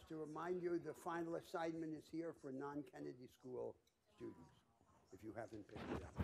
to remind you, the final assignment is here for non-Kennedy School students, if you haven't picked it up.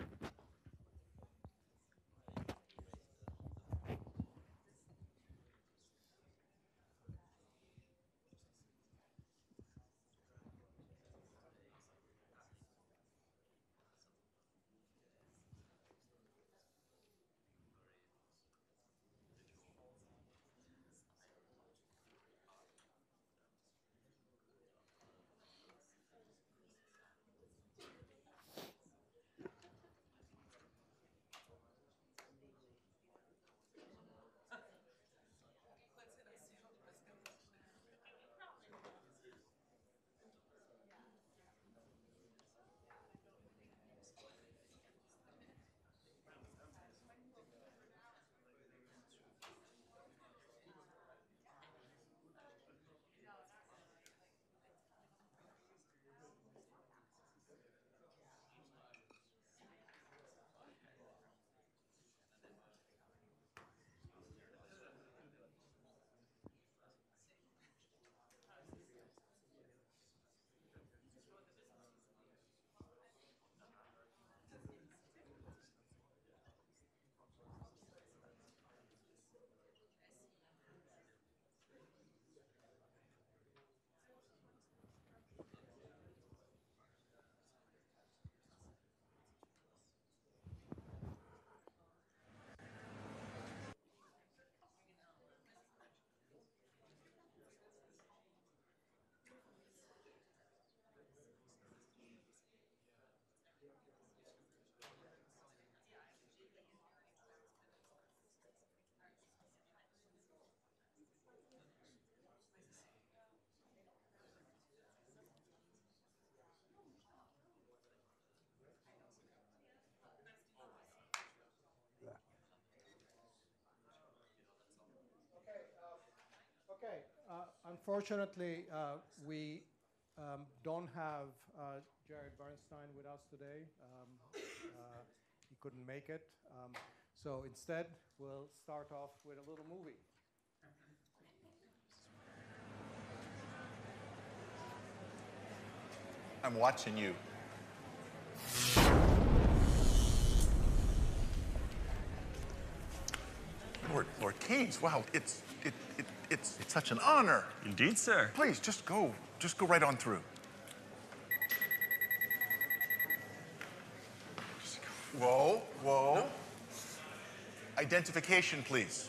Unfortunately, we don't have Jared Bernstein with us today. He couldn't make it. So instead, we'll start off with a little movie. I'm watching you. Lord Keynes, wow, it's such an honor. Indeed, sir. Please, just go right on through. Whoa. No. Identification, please.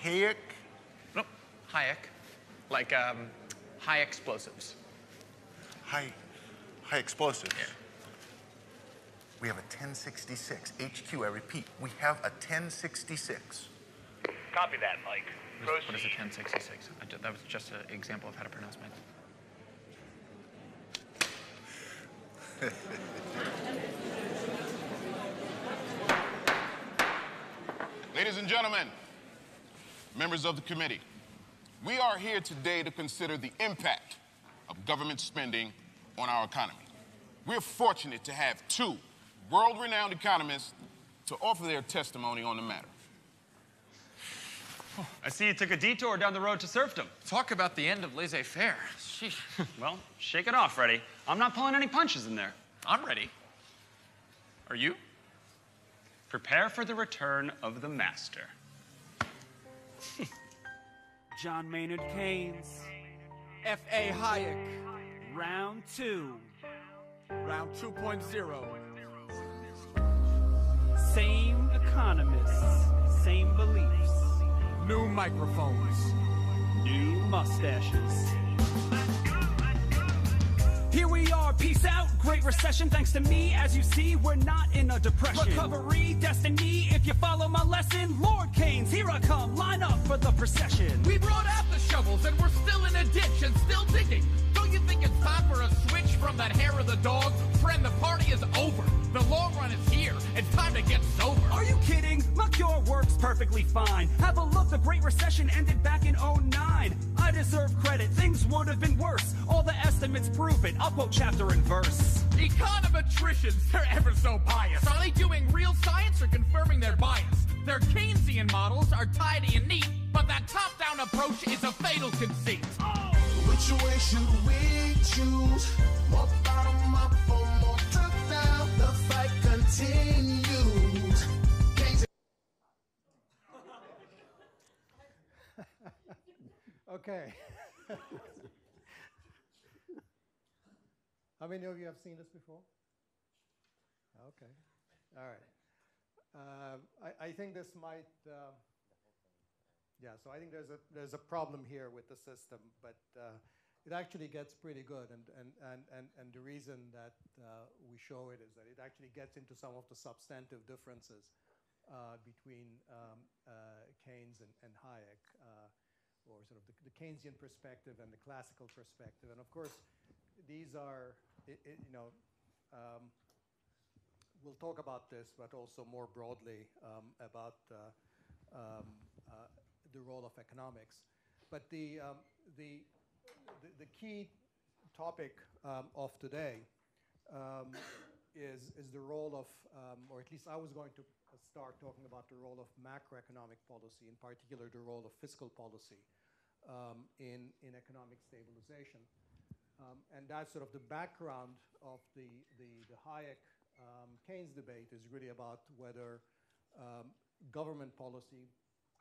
Hayek? Nope, Hayek. Like, high explosives. High explosives? Yeah. We have a 1066. HQ, I repeat, we have a 1066. Copy that, Mike. What is a 1066? That was just an example of how to pronounce my name. Ladies and gentlemen, members of the committee, we are here today to consider the impact of government spending on our economy. We're fortunate to have two world-renowned economists to offer their testimony on the matter. Oh, I see you took a detour down the road to serfdom. Talk about the end of laissez-faire. Sheesh. Well, shake it off, Freddie. I'm not pulling any punches in there. I'm ready. Are you? Prepare for the return of the master. John Maynard Keynes, F.A. Hayek, round 2. Round 2.0. Same economists, same beliefs. New microphones. New mustaches. Here we are, peace out, Great Recession. Thanks to me, as you see, we're not in a depression. Recovery, destiny, if you follow my lesson. Lord Keynes, here I come, line up for the procession. We brought out the shovels and we're still in a ditch and still digging. Don't you think it's time for a switch from that hair of the dog? Friend, the party is over. The long run is here. It's time to get sober. Are you kidding? My cure works perfectly fine. Have a look, the Great Recession ended back in '09. I deserve credit, things would have been worse. All the estimates prove it, I'll quote chapter and verse. Econometricians, they're ever so biased. Are they doing real science or confirming their bias? Their Keynesian models are tidy and neat, but that top-down approach is a fatal conceit. Oh! Which way should we choose? More bottom up or more top down? The fight continues. Okay. How many of you have seen this before? Okay. All right. I think this might. Yeah. So I think there's a problem here with the system, but it actually gets pretty good, and the reason that we show it is that it actually gets into some of the substantive differences between Keynes and Hayek. Or sort of the Keynesian perspective and the classical perspective. And of course, these are, we'll talk about this, but also more broadly about the role of economics. But the key topic of today is the role of, or at least I was going to start talking about the role of macroeconomic policy, in particular the role of fiscal policy in economic stabilization. And that's sort of the background of the Hayek-Keynes debate is really about whether government policy,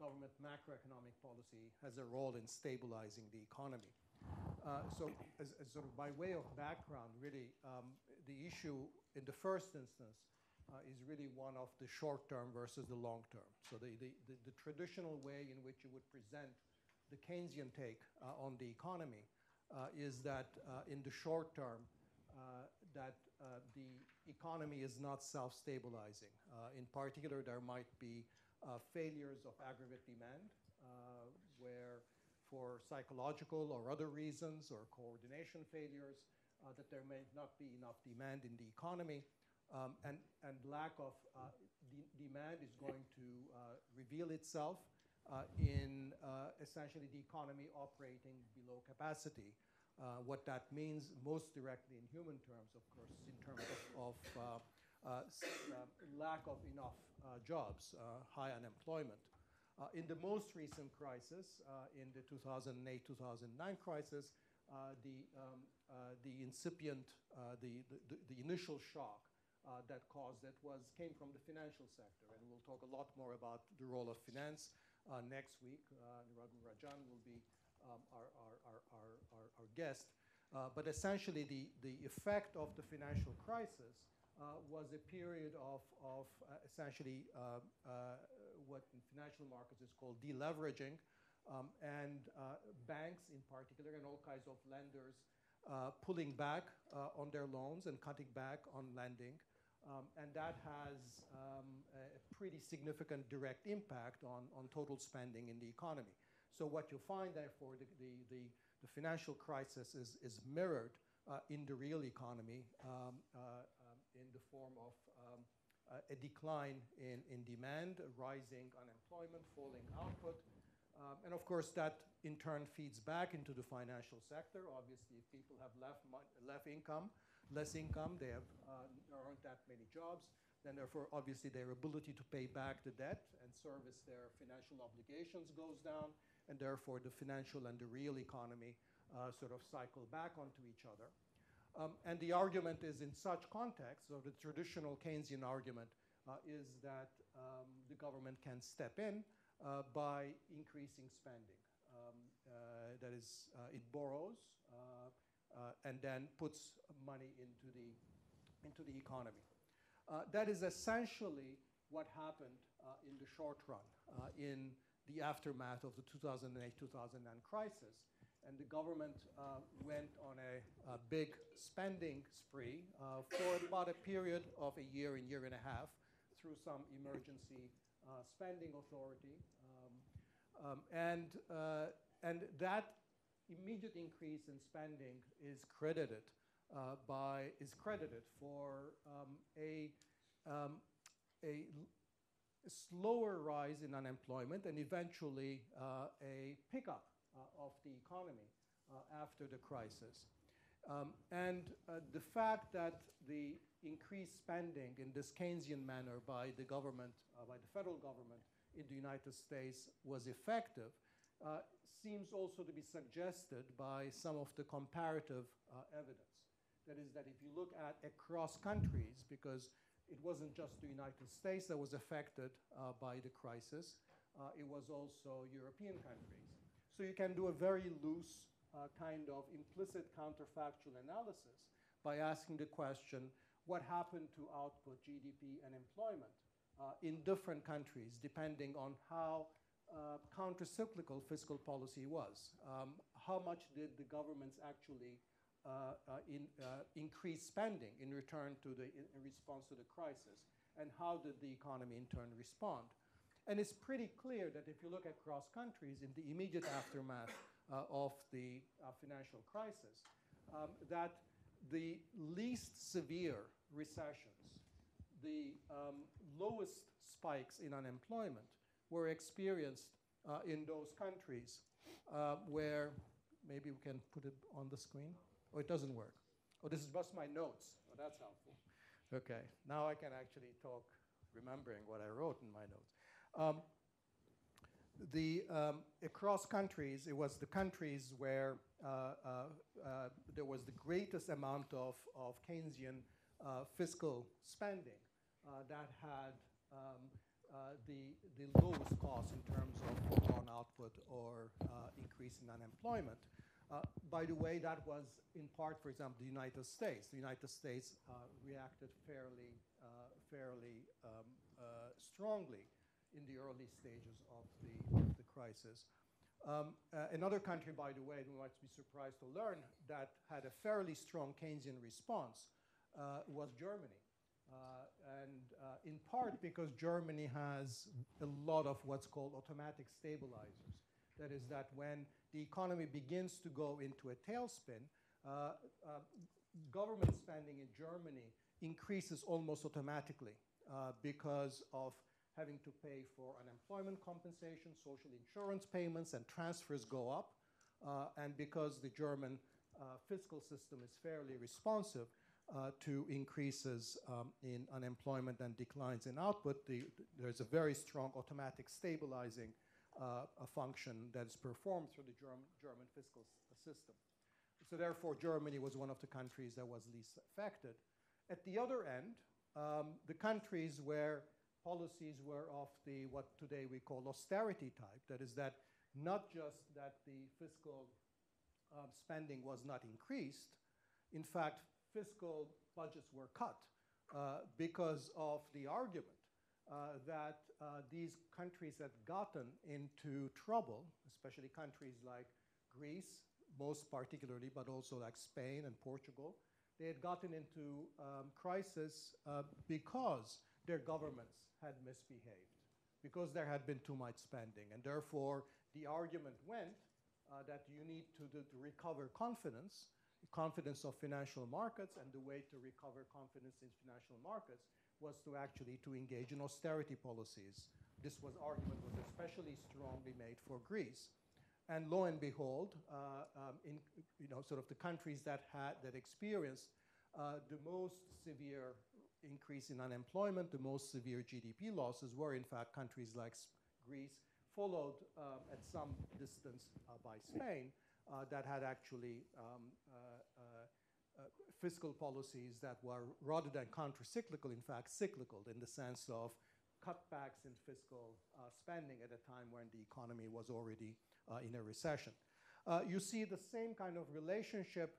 government macroeconomic policy has a role in stabilizing the economy. So as sort of by way of background, really, the issue in the first instance is really one of the short-term versus the long-term. So the traditional way in which you would present the Keynesian take on the economy is that in the short term, that the economy is not self-stabilizing. In particular, there might be failures of aggregate demand, where for psychological or other reasons or coordination failures, that there may not be enough demand in the economy. And lack of demand is going to reveal itself in essentially the economy operating below capacity. What that means most directly in human terms, of course, in terms of lack of enough jobs, high unemployment. In the most recent crisis, in the 2008-2009 crisis, the incipient, the initial shock that caused it came from the financial sector, and we'll talk a lot more about the role of finance next week. Raghu Rajan will be our guest. But essentially, the effect of the financial crisis was a period of essentially what in financial markets is called deleveraging, and banks in particular and all kinds of lenders pulling back on their loans and cutting back on lending. And that has a pretty significant direct impact on total spending in the economy. So what you find, therefore, the financial crisis is mirrored in the real economy in the form of a decline in demand, rising unemployment, falling output. And of course, that in turn feeds back into the financial sector. Obviously, if people have less income, they have there aren't that many jobs, then therefore, obviously, their ability to pay back the debt and service their financial obligations goes down, and therefore, the financial and the real economy sort of cycle back onto each other. And the argument is in such context, so the traditional Keynesian argument is that the government can step in by increasing spending. That is, it borrows and then puts money into the economy. That is essentially what happened in the short run in the aftermath of the 2008-2009 crisis. And the government went on a big spending spree for about a period of a year and a half through some emergency spending authority. And that immediate increase in spending is credited for a slower rise in unemployment and eventually a pickup of the economy after the crisis. The fact that the increased spending in this Keynesian manner by the government, by the federal government in the United States was effective seems also to be suggested by some of the comparative evidence. That is that if you look at across countries, because it wasn't just the United States that was affected by the crisis, it was also European countries. So you can do a very loose kind of implicit counterfactual analysis by asking the question, what happened to output, GDP, and employment in different countries, depending on how countercyclical fiscal policy was. How much did the governments actually increase spending in return to in response to the crisis? And how did the economy in turn respond? And it's pretty clear that if you look across countries in the immediate aftermath of the financial crisis, that the least severe recessions, the lowest spikes in unemployment were experienced in those countries where, maybe we can put it on the screen. Oh, it doesn't work. Oh, this is just my notes. Oh, that's helpful. Okay, now I can actually talk remembering what I wrote in my notes. Across countries, it was the countries where there was the greatest amount of Keynesian fiscal spending that had the lowest cost in terms of foregone output or increase in unemployment. By the way, that was in part, for example, the United States. The United States reacted fairly strongly in the early stages of the crisis. Another country, by the way, we might be surprised to learn, that had a fairly strong Keynesian response was Germany. In part because Germany has a lot of what's called automatic stabilizers. That is that when the economy begins to go into a tailspin, government spending in Germany increases almost automatically because of having to pay for unemployment compensation, social insurance payments, and transfers go up. And because the German fiscal system is fairly responsive to increases in unemployment and declines in output, there's a very strong automatic stabilizing function that is performed through the German fiscal system. So therefore, Germany was one of the countries that was least affected. At the other end, the countries where policies were of the what today we call austerity type, that is that not just that the fiscal spending was not increased, in fact, fiscal budgets were cut because of the argument that these countries had gotten into trouble, especially countries like Greece, most particularly, but also like Spain and Portugal. They had gotten into crisis because their governments had misbehaved, because there had been too much spending. And therefore, the argument went that you need to recover confidence of financial markets, and the way to recover confidence in financial markets was to actually engage in austerity policies. This argument was especially strongly made for Greece. And lo and behold, in sort of the countries that experienced the most severe increase in unemployment, the most severe GDP losses were in fact countries like Greece, followed at some distance by Spain, that had actually fiscal policies that were, rather than counter-cyclical, in fact cyclical, in the sense of cutbacks in fiscal spending at a time when the economy was already in a recession. You see the same kind of relationship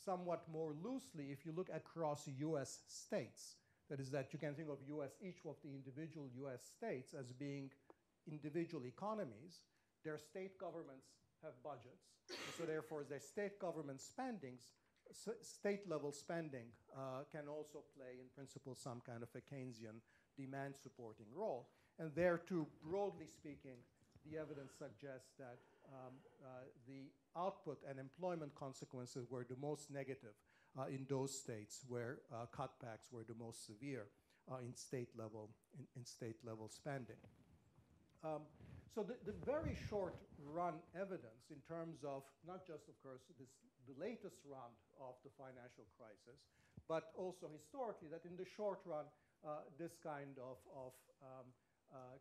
somewhat more loosely if you look across US states. That is that you can think of each of the individual US states as being individual economies. Their state governments have budgets. So therefore, their state government state-level spending can also play, in principle, some kind of a Keynesian demand-supporting role. And there, too, broadly speaking, the evidence suggests that the output and employment consequences were the most negative in those states where cutbacks were the most severe in state-level spending. So the very short run evidence in terms of not just, of course, the latest round of the financial crisis, but also historically that in the short run, this kind of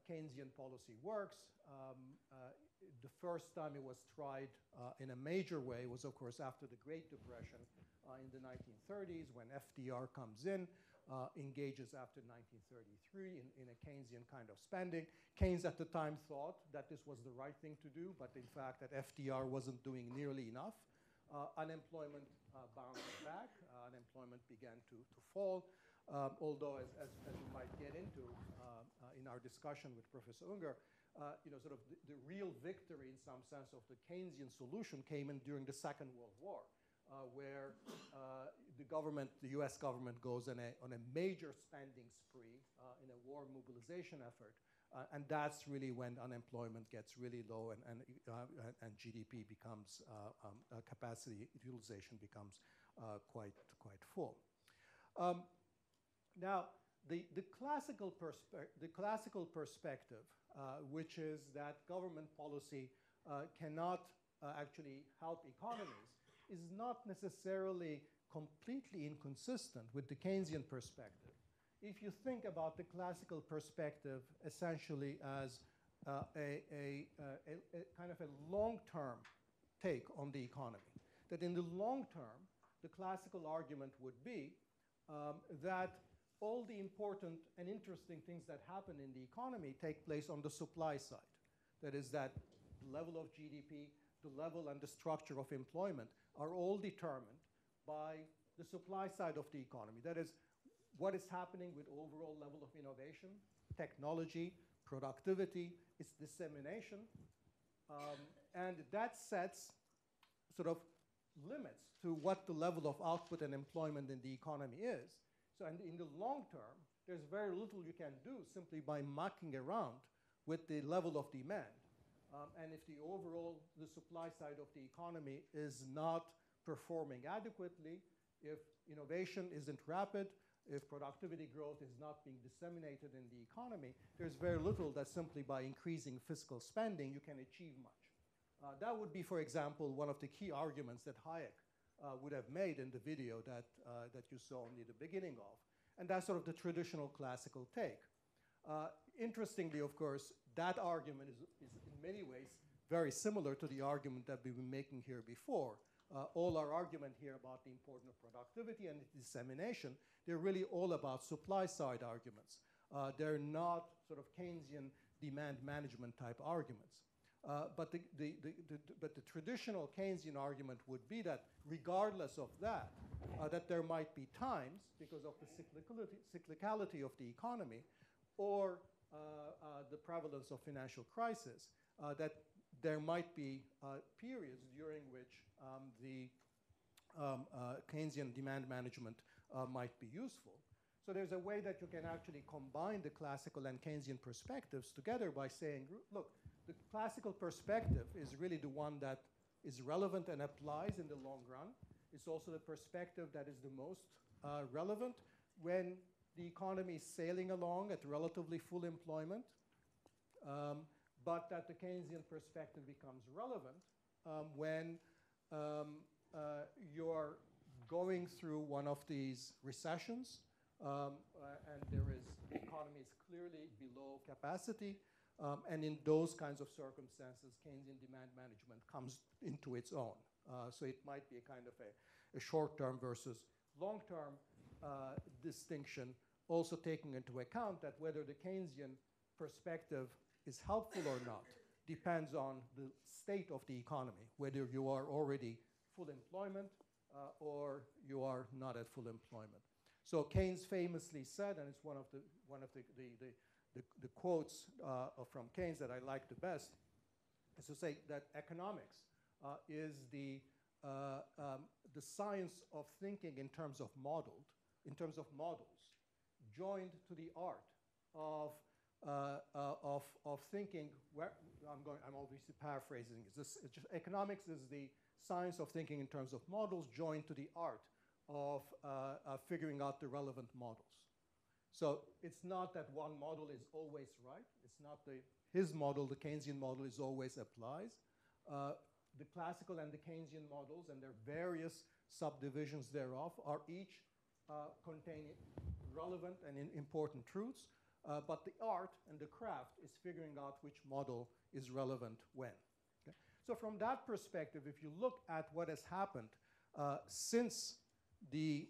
Keynesian policy works. The first time it was tried in a major way was, of course, after the Great Depression in the 1930s, when FDR comes in, engages after 1933 in a Keynesian kind of spending. Keynes at the time thought that this was the right thing to do, but in fact that FDR wasn't doing nearly enough. Unemployment bounced back. Unemployment began to fall. Although, as we might get into in our discussion with Professor Unger, sort of the real victory in some sense of the Keynesian solution came in during the Second World War, where the U.S. government goes on a major spending spree in a war mobilization effort, and that's really when unemployment gets really low and GDP becomes capacity utilization becomes quite full. Now, the classical perspective, which is that government policy cannot actually help economies, is not necessarily completely inconsistent with the Keynesian perspective. If you think about the classical perspective essentially as a kind of a long-term take on the economy, that in the long term, the classical argument would be that all the important and interesting things that happen in the economy take place on the supply side. That is, that the level of GDP, the level and the structure of employment are all determined by the supply side of the economy. That is, what is happening with overall level of innovation, technology, productivity, its dissemination, and that sets sort of limits to what the level of output and employment in the economy is. So in the long term, there's very little you can do simply by mucking around with the level of demand. And if the supply side of the economy is not performing adequately, if innovation isn't rapid, if productivity growth is not being disseminated in the economy, there's very little that simply by increasing fiscal spending you can achieve much. That would be, for example, one of the key arguments that Hayek would have made in the video that you saw only the beginning of. And that's sort of the traditional classical take. Interestingly, of course, that argument is in many ways very similar to the argument that we've been making here before. All our argument here about the importance of productivity and dissemination, they're really all about supply side arguments. They're not sort of Keynesian demand management type arguments. But the traditional Keynesian argument would be that regardless of that, that there might be times, because of the cyclicality of the economy or the prevalence of financial crisis, that there might be periods during which the Keynesian demand management might be useful. So there's a way that you can actually combine the classical and Keynesian perspectives together by saying, look, the classical perspective is really the one that is relevant and applies in the long run. It's also the perspective that is the most relevant when the economy is sailing along at relatively full employment, but that the Keynesian perspective becomes relevant when you're going through one of these recessions and the economy is clearly below capacity. And in those kinds of circumstances, Keynesian demand management comes into its own. So it might be a kind of a short-term versus long-term distinction, also taking into account that whether the Keynesian perspective is helpful or not depends on the state of the economy, whether you are already full employment or you are not at full employment. So Keynes famously said, and it's one of the quotes from Keynes that I like the best, is to say that economics is the science of thinking in terms of models, joined to the art of thinking. I'm obviously paraphrasing. Economics is the science of thinking in terms of models, joined to the art of figuring out the relevant models. So it's not that one model is always right. It's not his model, the Keynesian model, is always applies. The classical and the Keynesian models and their various subdivisions thereof are each containing relevant and important truths, but the art and the craft is figuring out which model is relevant when. Okay? So from that perspective, if you look at what has happened since the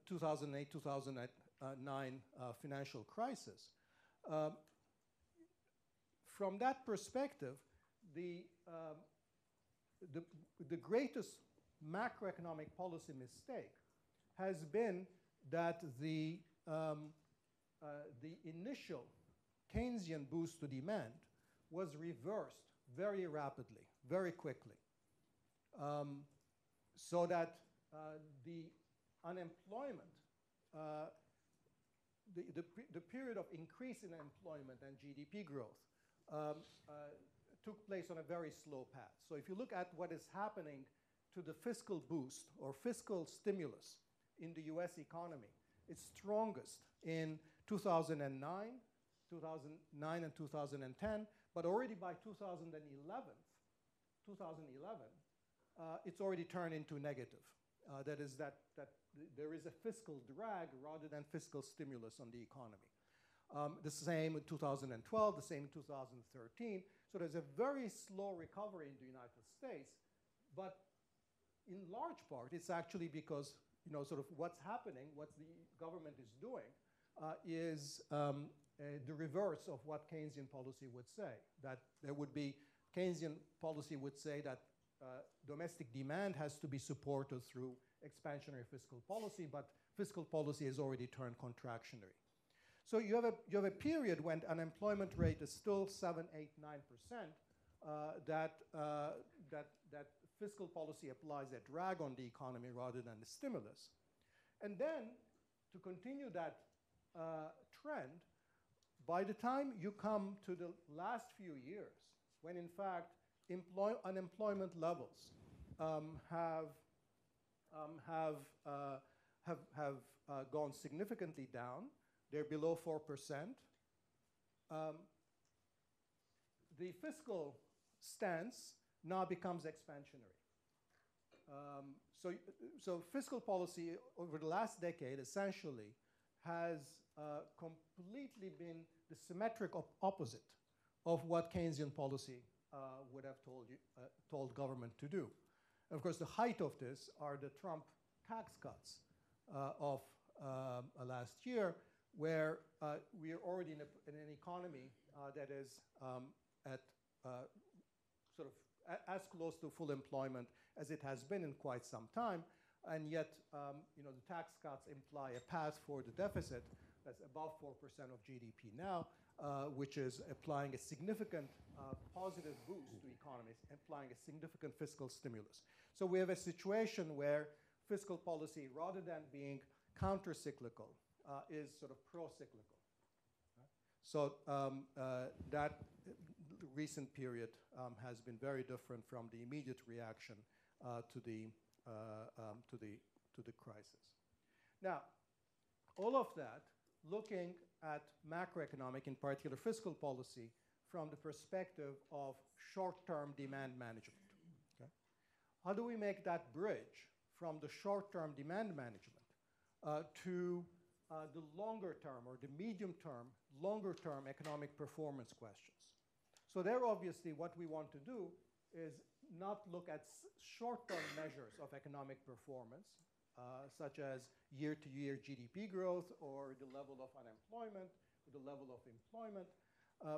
2008-2009 financial crisis, from that perspective, the greatest macroeconomic policy mistake has been that the initial Keynesian boost to demand was reversed very rapidly, very quickly, so that the unemployment, the period of increase in employment and GDP growth took place on a very slow path. So if you look at what is happening to the fiscal boost or fiscal stimulus in the US economy, it's strongest in 2009 and 2010, but already by 2011, it's already turned into negative. That is that there is a fiscal drag rather than fiscal stimulus on the economy. The same in 2012, the same in 2013. So there's a very slow recovery in the United States, but in large part, it's actually because sort of what's happening, what the government is doing, is the reverse of what Keynesian policy would say. That there would be, Keynesian policy would say that domestic demand has to be supported through expansionary fiscal policy, but fiscal policy has already turned contractionary. So you have a period when unemployment rate is still 7, 8, 9%, that fiscal policy applies a drag on the economy rather than a stimulus. And then, to continue that trend, by the time you come to the last few years, when in fact unemployment levels have gone significantly down, they're below 4%, the fiscal stance now becomes expansionary. So fiscal policy over the last decade essentially has completely been the symmetric opposite of what Keynesian policy would have told government to do. And of course, the height of this are the Trump tax cuts of last year, where we are already in an economy that is at sort of as close to full employment as it has been in quite some time, and yet the tax cuts imply a path for the deficit that's above 4% of GDP now, which is applying a significant positive boost to economies, applying a significant fiscal stimulus. So we have a situation where fiscal policy, rather than being counter-cyclical, is sort of pro-cyclical. Right? So that recent period has been very different from the immediate reaction to the crisis. Now, all of that, looking at macroeconomic, in particular fiscal policy, from the perspective of short-term demand management. Okay? How do we make that bridge from the short-term demand management to the longer-term or the medium-term, longer-term economic performance questions? So there, obviously, what we want to do is not look at short-term measures of economic performance, such as year-to-year GDP growth or the level of unemployment, or the level of employment,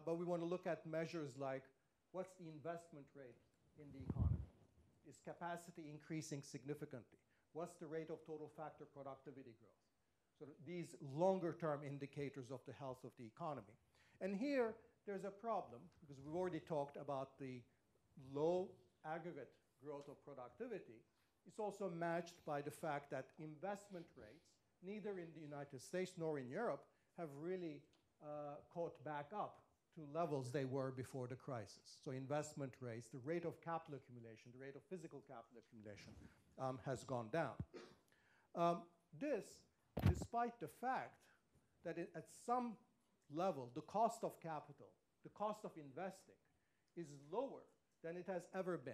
but we want to look at measures like what's the investment rate in the economy? Is capacity increasing significantly? What's the rate of total factor productivity growth? So these longer-term indicators of the health of the economy. And here, there's a problem, because we've already talked about the low aggregate growth of productivity. It's also matched by the fact that investment rates, neither in the United States nor in Europe, have really caught back up to levels they were before the crisis. So investment rates, the rate of capital accumulation, the rate of physical capital accumulation has gone down. This despite the fact that at some level, the cost of capital, the cost of investing, is lower than it has ever been.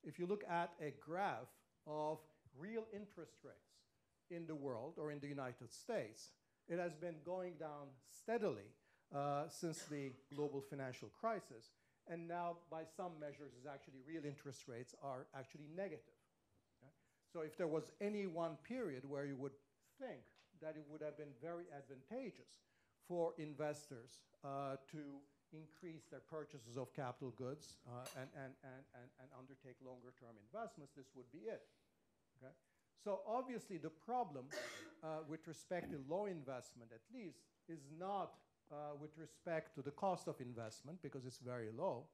If you look at a graph of real interest rates in the world or in the United States, it has been going down steadily since the global financial crisis. And now, by some measures, is actually real interest rates are actually negative. Okay? So if there was any one period where you would think that it would have been very advantageous for investors to increase their purchases of capital goods and undertake longer-term investments, this would be it. Okay? So obviously, the problem with respect to low investment, at least, is not with respect to the cost of investment, because it's very low,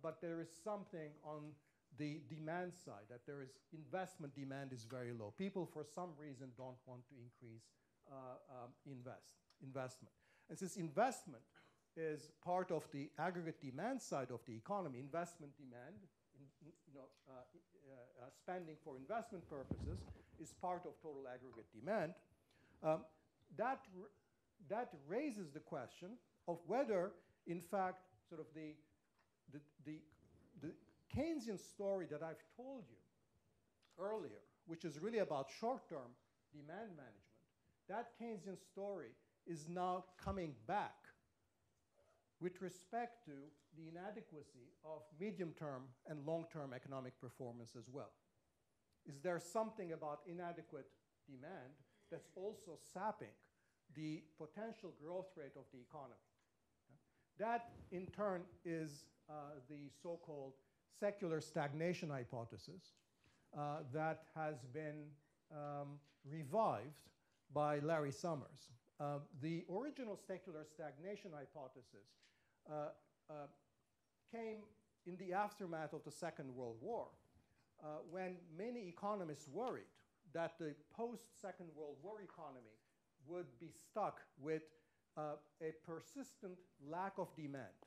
but there is something on the demand side, that there is investment demand is very low. People, for some reason, don't want to increase investment. And since investment is part of the aggregate demand side of the economy, investment demand, spending for investment purposes is part of total aggregate demand, that raises the question of whether, in fact, sort of the Keynesian story that I've told you earlier, which is really about short-term demand management, that Keynesian story is now coming back with respect to the inadequacy of medium-term and long-term economic performance as well. Is there something about inadequate demand that's also sapping the potential growth rate of the economy? That, in turn, is the so-called secular stagnation hypothesis that has been revived by Larry Summers. The original secular stagnation hypothesis came in the aftermath of the Second World War, when many economists worried that the post-Second World War economy would be stuck with a persistent lack of demand.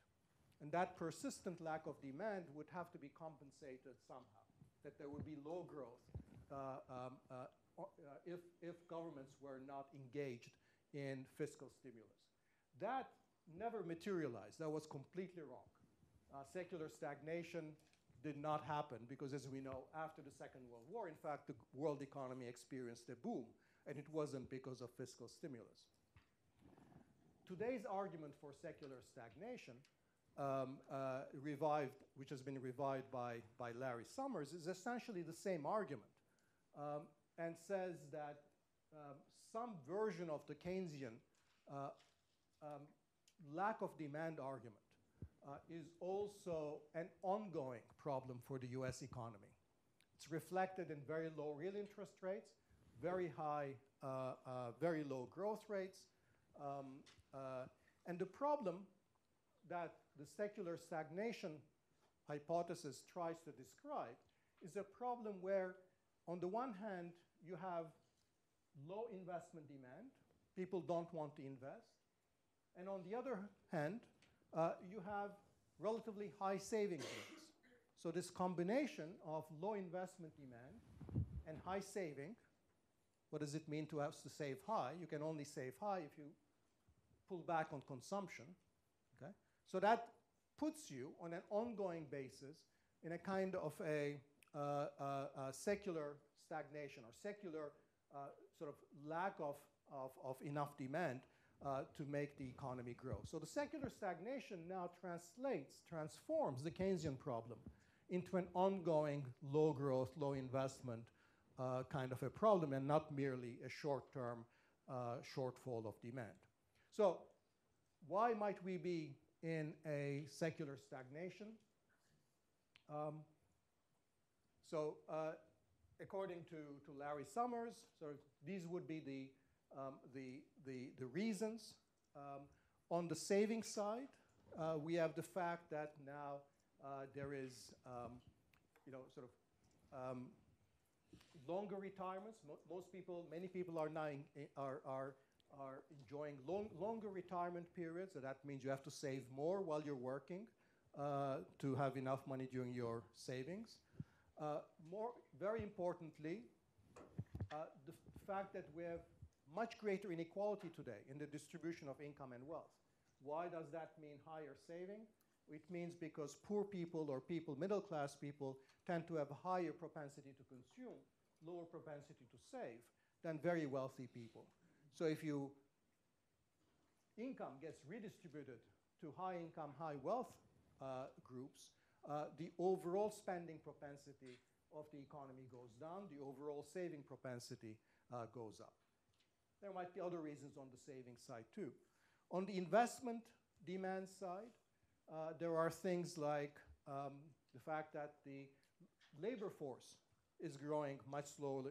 And that persistent lack of demand would have to be compensated somehow, that there would be low growth if governments were not engaged in fiscal stimulus. That never materialized. That was completely wrong. Secular stagnation did not happen because, as we know, after the Second World War, in fact, the world economy experienced a boom, and it wasn't because of fiscal stimulus. Today's argument for secular stagnation, which has been revived by Larry Summers, is essentially the same argument, and says that some version of the Keynesian lack of demand argument is also an ongoing problem for the US economy. It's reflected in very low real interest rates, very high, very low growth rates. And the problem that the secular stagnation hypothesis tries to describe is a problem where, on the one hand, you have low investment demand. People don't want to invest. And on the other hand, you have relatively high savings rates. So this combination of low investment demand and high saving, what does it mean to us to save high? You can only save high if you pull back on consumption. Okay? So that puts you on an ongoing basis in a kind of a secular stagnation or secular sort of lack of enough demand to make the economy grow. So the secular stagnation now transforms the Keynesian problem into an ongoing low growth, low investment kind of a problem, and not merely a short-term shortfall of demand. So why might we be in a secular stagnation? According to Larry Summers, so these would be the reasons. On the savings side, we have the fact that now there is, longer retirements. Many people are now are enjoying longer retirement periods. So that means you have to save more while you're working to have enough money during your savings. Very importantly, the fact that we have much greater inequality today in the distribution of income and wealth. Why does that mean higher saving? It means because poor people or people, middle class people, tend to have a higher propensity to consume, lower propensity to save than very wealthy people. So if your income gets redistributed to high income, high wealth groups, the overall spending propensity of the economy goes down, the overall saving propensity goes up. There might be other reasons on the saving side too. On the investment demand side, there are things like the fact that the labor force is growing much more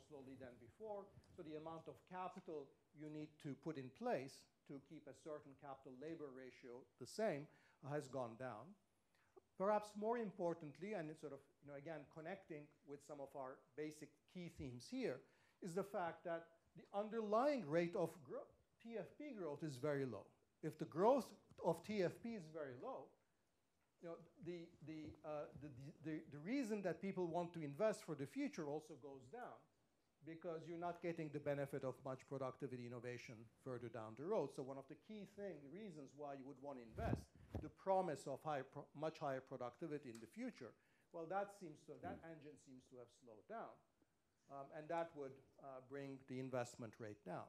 slowly than before. So the amount of capital you need to put in place to keep a certain capital-labor ratio the same has gone down. Perhaps more importantly, and it's sort of, again, connecting with some of our basic key themes here, is the fact that the underlying rate of TFP growth is very low. If the growth of TFP is very low, the reason that people want to invest for the future also goes down, because you're not getting the benefit of much productivity innovation further down the road. So one of the key reasons why you would want to invest, the promise of much higher productivity in the future, well, that engine seems to have slowed down. And that would bring the investment rate down.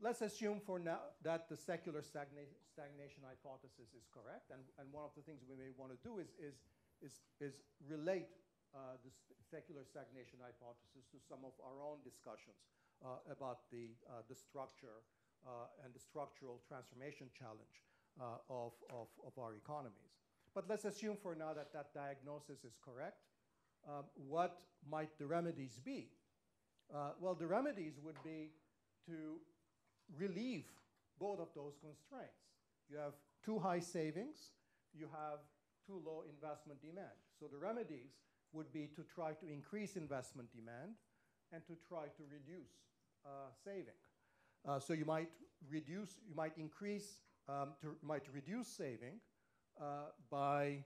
Let's assume for now that the secular stagnation hypothesis is correct. And one of the things we may want to do is relate the secular stagnation hypothesis to some of our own discussions about the structure and the structural transformation challenge of our economies. But let's assume for now that that diagnosis is correct. What might the remedies be? Well, the remedies would be to relieve both of those constraints. You have too high savings, you have too low investment demand. So the remedies would be to try to increase investment demand and to try to reduce saving. So you might reduce saving by,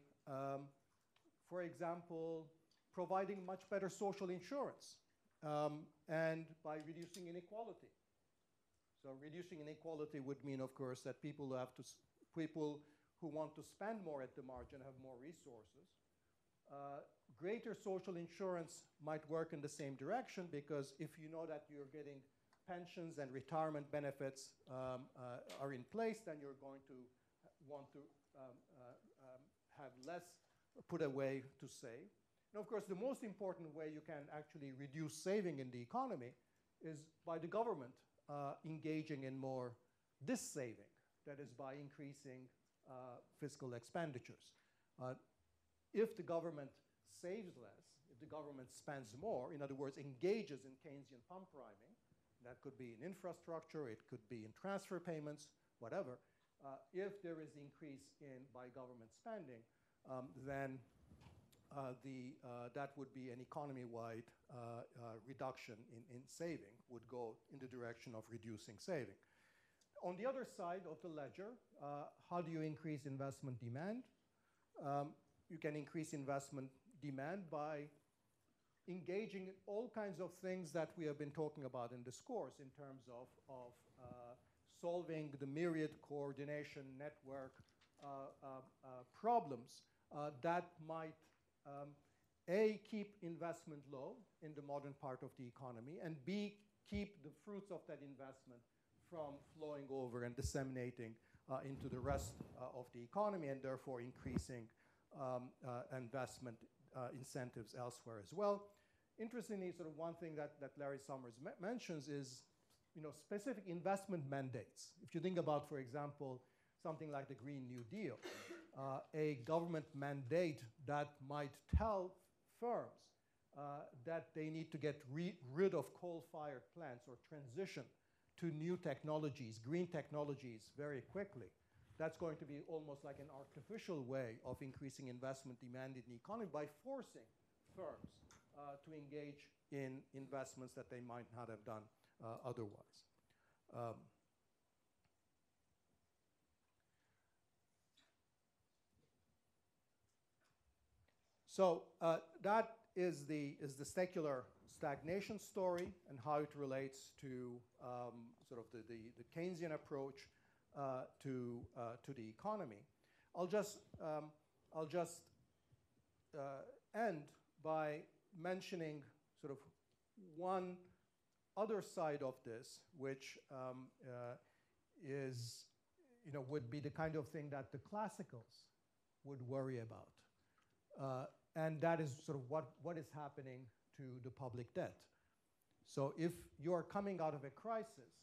for example, providing much better social insurance and by reducing inequality. So reducing inequality would mean, of course, that people who want to spend more at the margin have more resources. Greater social insurance might work in the same direction, because if you know that you're getting pensions and retirement benefits are in place, then you're going to want to have less put away to save. And of course, the most important way you can actually reduce saving in the economy is by the government engaging in more dis-saving, that is by increasing fiscal expenditures. If the government saves less, if the government spends more, in other words, engages in Keynesian pump priming, that could be in infrastructure, it could be in transfer payments, whatever. If there is increase by government spending, then that would be an economy-wide reduction in saving, would go in the direction of reducing saving. On the other side of the ledger, how do you increase investment demand? You can increase investment demand by engaging in all kinds of things that we have been talking about in this course in terms of solving the myriad coordination network problems that might A, keep investment low in the modern part of the economy, and B, keep the fruits of that investment from flowing over and disseminating into the rest of the economy, and therefore increasing investment incentives elsewhere as well. Interestingly, sort of one thing that Larry Summers mentions is specific investment mandates. If you think about, for example, something like the Green New Deal, a government mandate that might tell firms that they need to get rid of coal-fired plants or transition to new technologies, green technologies, very quickly. That's going to be almost like an artificial way of increasing investment demand in the economy by forcing firms to engage in investments that they might not have done otherwise. So that is the secular stagnation story and how it relates to sort of the Keynesian approach to the economy. I'll just end by mentioning sort of one other side of this, which is, would be the kind of thing that the classicals would worry about. And that is sort of what is happening to the public debt. So if you're coming out of a crisis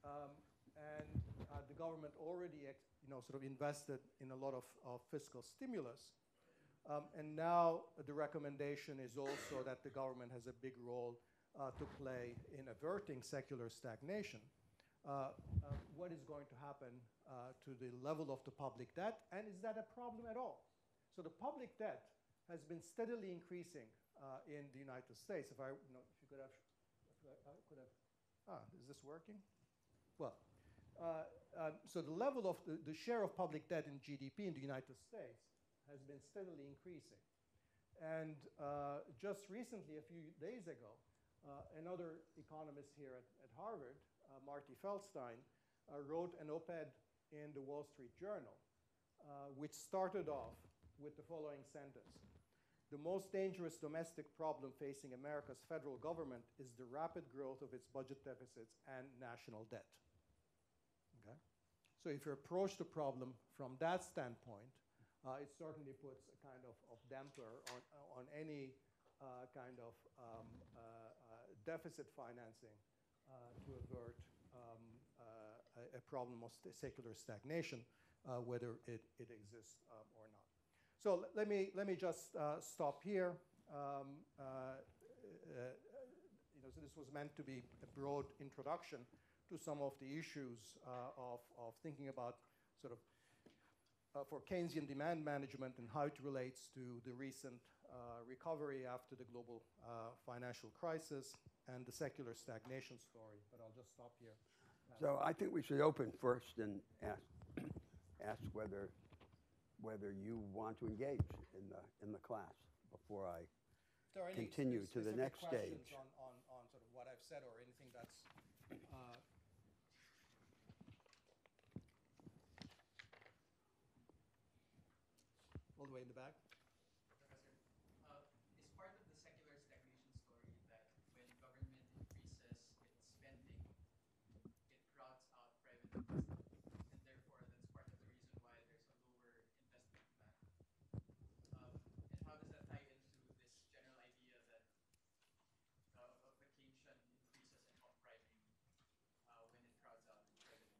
and the government already sort of invested in a lot of fiscal stimulus, and now the recommendation is also that the government has a big role to play in averting secular stagnation, what is going to happen to the level of the public debt, and is that a problem at all? So the public debt has been steadily increasing in the United States. If you could have, is this working? Well, so the level of the share of public debt in GDP in the United States has been steadily increasing. And just recently, a few days ago, another economist here at Harvard, Marty Feldstein, wrote an op-ed in the Wall Street Journal, which started off with the following sentence: "The most dangerous domestic problem facing America's federal government is the rapid growth of its budget deficits and national debt." Okay? So if you approach the problem from that standpoint, it certainly puts a kind of damper on any kind of deficit financing to avert a problem of secular stagnation, whether it exists or not. So let me just stop here. So this was meant to be a broad introduction to some of the issues of thinking about sort of for Keynesian demand management and how it relates to the recent recovery after the global financial crisis and the secular stagnation story. But I'll just stop here. So I think we should open first and ask whether you want to engage in the class before I continue to the next stage. On sort of what I've said or anything that's all the way in the back. Professor, is part of the secular stagnation story that when government increases its spending, it crowds out private investment, and therefore that's part of the reason why there's a lower investment demand. And how does that tie into this general idea that of vacation increases and uprising when it crowds out private investment?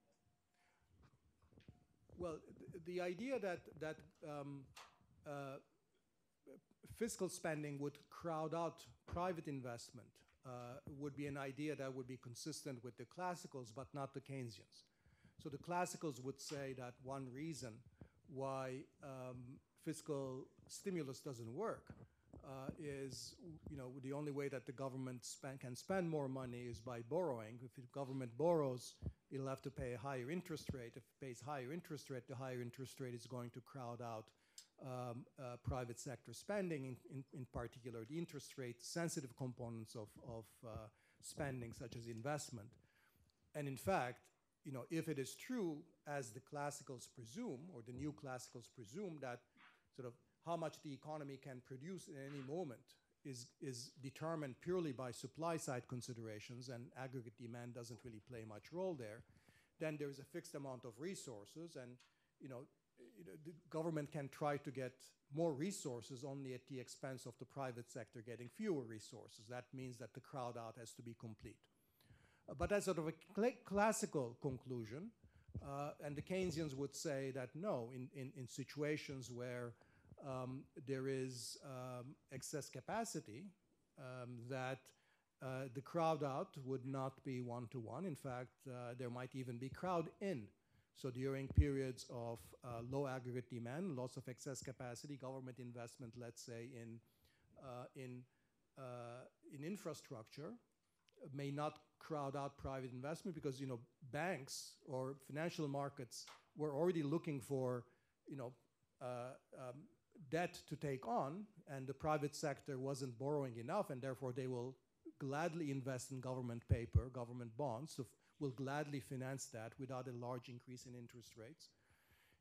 Well, the idea that fiscal spending would crowd out private investment would be an idea that would be consistent with the classicals, but not the Keynesians. So the classicals would say that one reason why fiscal stimulus doesn't work is, the only way that the government can spend more money is by borrowing. If the government borrows, it'll have to pay a higher interest rate. If it pays higher interest rate, the higher interest rate is going to crowd out private sector spending, in particular the interest rate sensitive components of spending, such as investment. And in fact, if it is true, as the classicals presume, or the new classicals presume, that sort of how much the economy can produce in any moment is determined purely by supply side considerations, and aggregate demand doesn't really play much role there, then there's a fixed amount of resources, and the government can try to get more resources only at the expense of the private sector getting fewer resources. That means that the crowd out has to be complete. But that's sort of a classical conclusion, and the Keynesians would say that no, in situations where there is excess capacity, that the crowd out would not be one-to-one. In fact, there might even be crowd in. So during periods of low aggregate demand, loss of excess capacity, government investment, let's say in infrastructure, may not crowd out private investment, because banks or financial markets were already looking for debt to take on, and the private sector wasn't borrowing enough, and therefore they will gladly invest in government paper, government bonds, so will gladly finance that without a large increase in interest rates.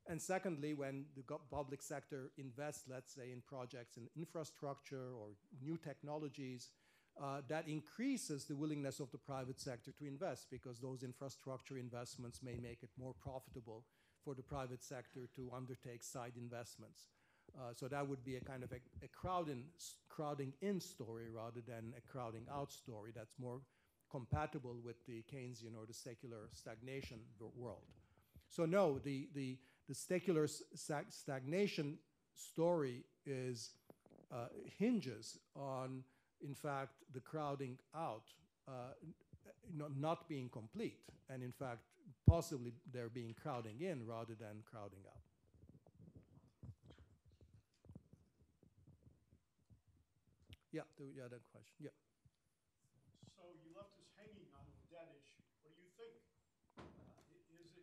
And secondly, when the public sector invests, let's say, in projects in infrastructure or new technologies, that increases the willingness of the private sector to invest, because those infrastructure investments may make it more profitable for the private sector to undertake side investments. So that would be a kind of a crowding in story rather than a crowding out story that's more compatible with the Keynesian or the secular stagnation world. So no, the secular stagnation story hinges on, in fact, the crowding out not being complete, and in fact, possibly there being crowding in rather than crowding out. Yeah, that question. Yeah. So you left us hanging on the debt issue. What do you think?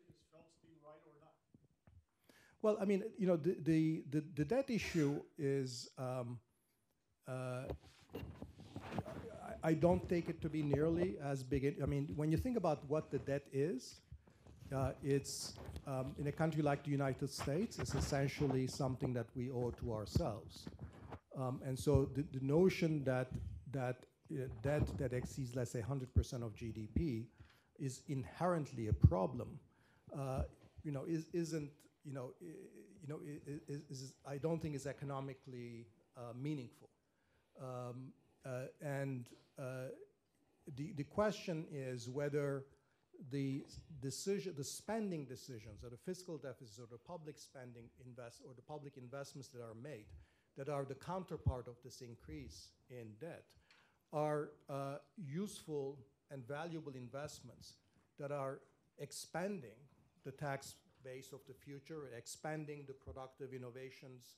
Is Feldstein right or not? Well, I mean, you know, the debt issue is. I don't take it to be nearly as big. I mean, when you think about what the debt is, it's in a country like the United States, it's essentially something that we owe to ourselves. And so the notion that debt that exceeds, let's say, 100% of GDP is inherently a problem, I don't think is economically meaningful. The question is whether the spending decisions, or the fiscal deficits, or the public spending or the public investments that are made, that are the counterpart of this increase in debt, are useful and valuable investments that are expanding the tax base of the future, expanding the productive innovations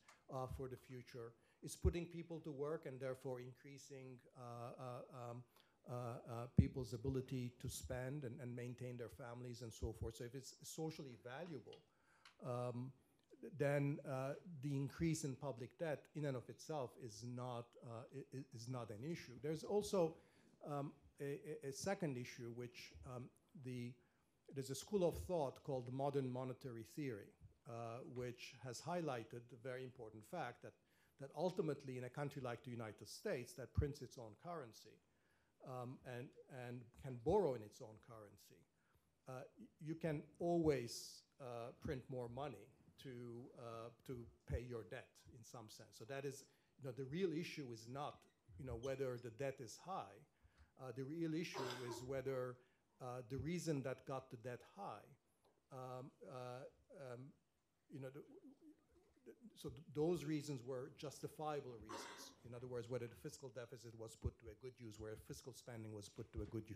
for the future. It's putting people to work and therefore increasing people's ability to spend and maintain their families and so forth. So if it's socially valuable, then the increase in public debt in and of itself is not an issue. There's also a second issue, which there's a school of thought called modern monetary theory, which has highlighted the very important fact that ultimately in a country like the United States that prints its own currency and can borrow in its own currency, you can always print more money to pay your debt in some sense. So that is, the real issue is not, whether the debt is high. The real issue is whether the reason that got the debt high, so those reasons were justifiable reasons. In other words, whether the fiscal deficit was put to a good use, where fiscal spending was put to a good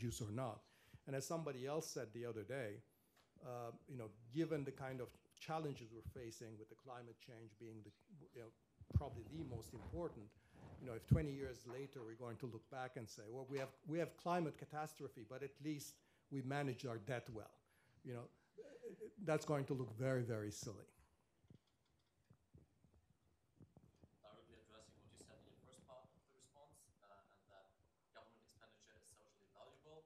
use or not. And as somebody else said the other day, given the kind of challenges we're facing with the climate change being probably the most important, if 20 years later we're going to look back and say, well, we have climate catastrophe, but at least we managed our debt well, that's going to look very, very silly. Directly addressing what you said in your first part of the response, and that government expenditure is socially valuable,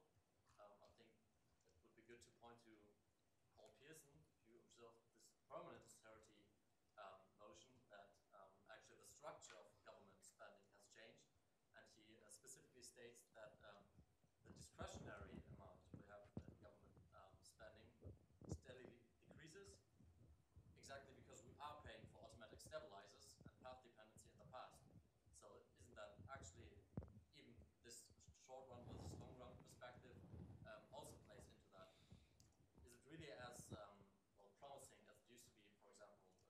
I think it would be good to point to Paul Pearson, who observed this permanent austerity notion that actually the structure of government spending has changed, and he specifically states that the discretionary amount we have in government spending steadily decreases, exactly because we are paying for automatic stabilizers and path dependency in the past. So isn't that actually, even this short run versus long run perspective also plays into that? Is it really as promising as it used to be, for example, in the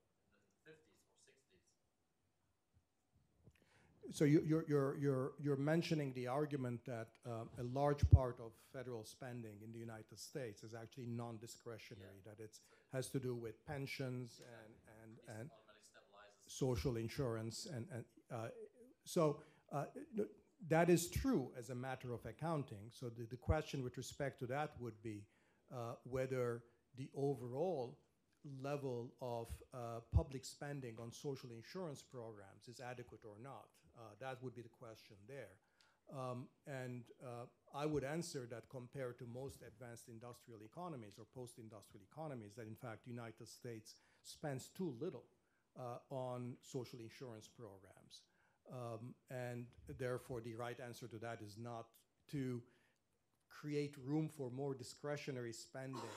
50s or 60s? So you're mentioning the argument that a large part of federal spending in the United States is actually non-discretionary, that it has to do with pensions and social insurance, so that is true as a matter of accounting. So the question with respect to that would be whether the overall level of public spending on social insurance programs is adequate or not. That would be the question there. I would answer that compared to most advanced industrial economies or post-industrial economies, that in fact the United States spends too little on social insurance programs. And therefore the right answer to that is not to create room for more discretionary spending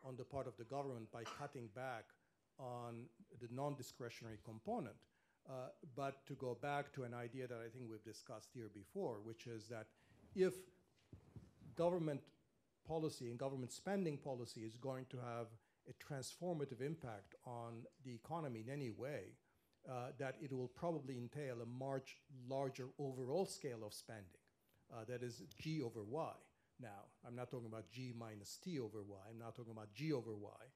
on the part of the government by cutting back on the non-discretionary component, but to go back to an idea that I think we've discussed here before, which is that if government policy and government spending policy is going to have a transformative impact on the economy in any way, that it will probably entail a much larger overall scale of spending. That is G over Y. Now, I'm not talking about G minus T over Y. I'm not talking about G over Y.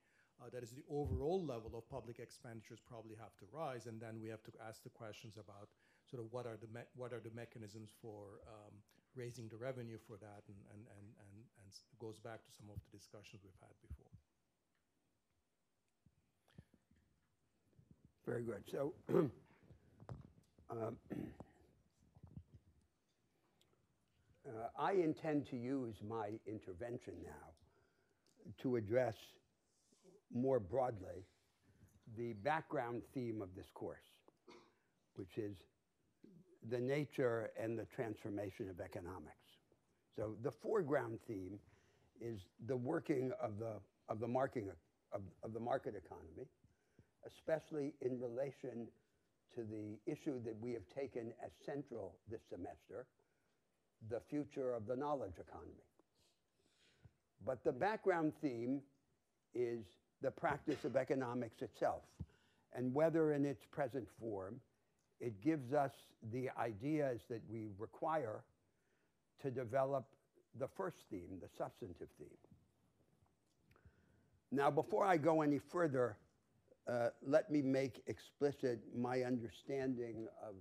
That is the overall level of public expenditures probably have to rise, and then we have to ask the questions about sort of what are the mechanisms for raising the revenue for that, and goes back to some of the discussions we've had before. Very good. So I intend to use my intervention now to address more broadly the background theme of this course, which is the nature and the transformation of economics. So the foreground theme is the working of the market economy, especially in relation to the issue that we have taken as central this semester, the future of the knowledge economy. But the background theme is the practice of economics itself, and whether in its present form, it gives us the ideas that we require to develop the first theme, the substantive theme. Now, before I go any further, let me make explicit my understanding of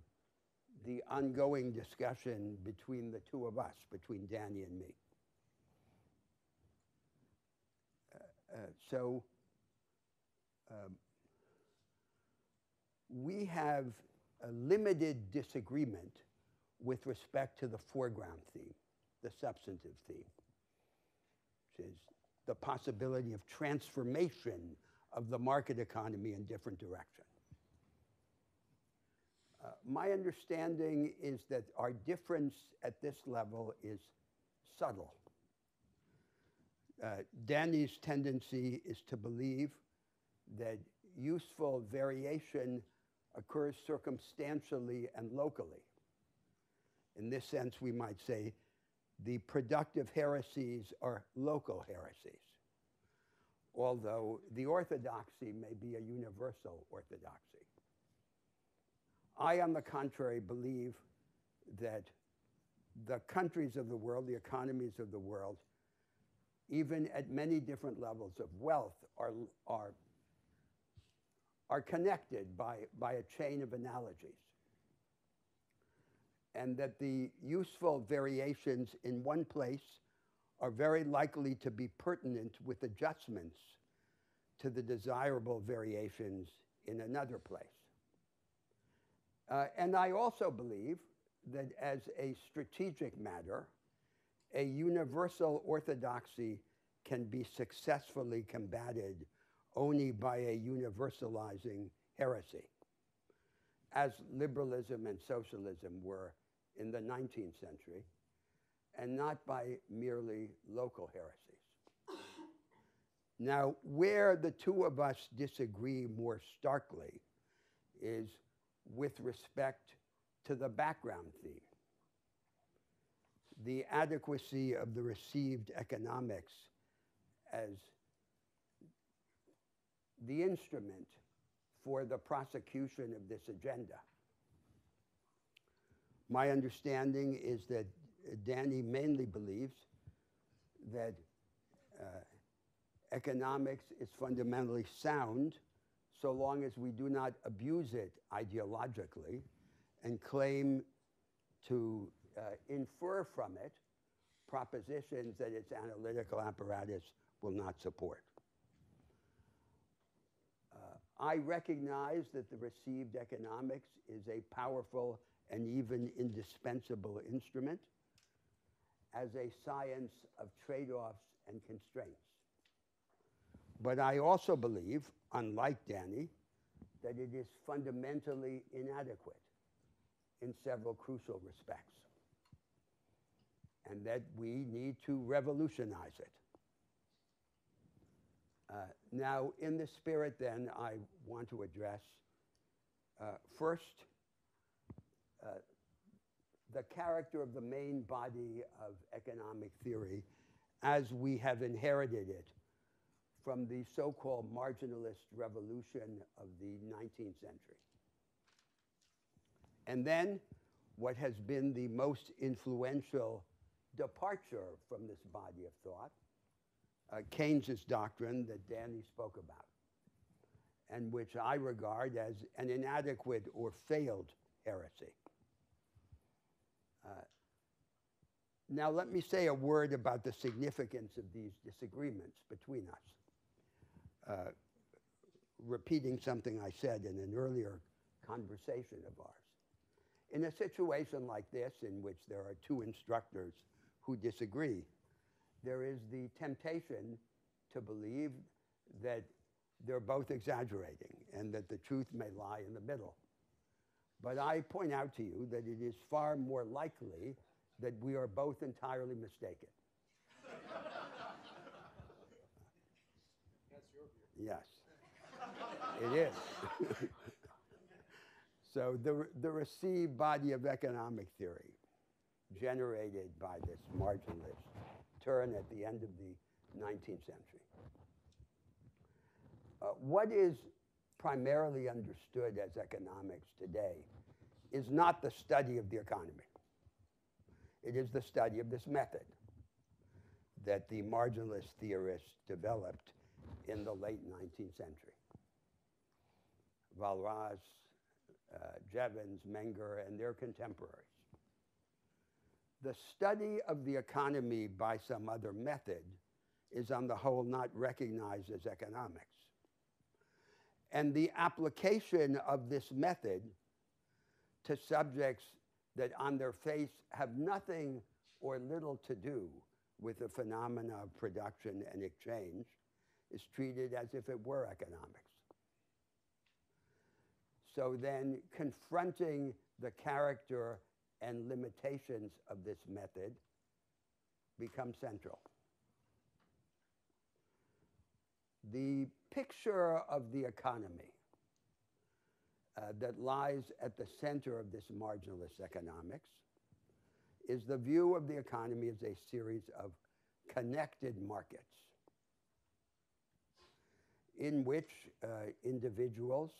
the ongoing discussion between the two of us, between Danny and me. We have a limited disagreement with respect to the foreground theme, the substantive theme, which is the possibility of transformation of the market economy in different directions. My understanding is that our difference at this level is subtle. Danny's tendency is to believe that useful variation occurs circumstantially and locally. In this sense, we might say the productive heresies are local heresies, although the orthodoxy may be a universal orthodoxy. I, on the contrary, believe that the countries of the world, the economies of the world, even at many different levels of wealth, are connected by a chain of analogies. And that the useful variations in one place are very likely to be pertinent with adjustments to the desirable variations in another place. And I also believe that as a strategic matter, a universal orthodoxy can be successfully combated only by a universalizing heresy, as liberalism and socialism were in the 19th century, and not by merely local heresies. Now, where the two of us disagree more starkly is with respect to the background theme, the adequacy of the received economics as the instrument for the prosecution of this agenda. My understanding is that Danny mainly believes that economics is fundamentally sound so long as we do not abuse it ideologically and claim to infer from it propositions that its analytical apparatus will not support. I recognize that the received economics is a powerful and even indispensable instrument as a science of trade-offs and constraints. But I also believe, unlike Danny, that it is fundamentally inadequate in several crucial respects, and that we need to revolutionize it. Now, in this spirit, then, I want to address first the character of the main body of economic theory as we have inherited it from the so-called marginalist revolution of the 19th century. And then what has been the most influential departure from this body of thought, Keynes's doctrine that Danny spoke about, and which I regard as an inadequate or failed heresy. Now, let me say a word about the significance of these disagreements between us, repeating something I said in an earlier conversation of ours. In a situation like this, in which there are two instructors who disagree, there is the temptation to believe that they're both exaggerating and that the truth may lie in the middle. But I point out to you that it is far more likely that we are both entirely mistaken. That's your view. Yes, it is. So the received body of economic theory generated by this marginalist turn at the end of the 19th century. What is primarily understood as economics today is not the study of the economy. It is the study of this method that the marginalist theorists developed in the late 19th century. Walras, Jevons, Menger, and their contemporaries. The study of the economy by some other method is on the whole not recognized as economics. And the application of this method to subjects that on their face have nothing or little to do with the phenomena of production and exchange is treated as if it were economics. So then confronting the character and limitations of this method becomes central. The picture of the economy that lies at the center of this marginalist economics is the view of the economy as a series of connected markets in which individuals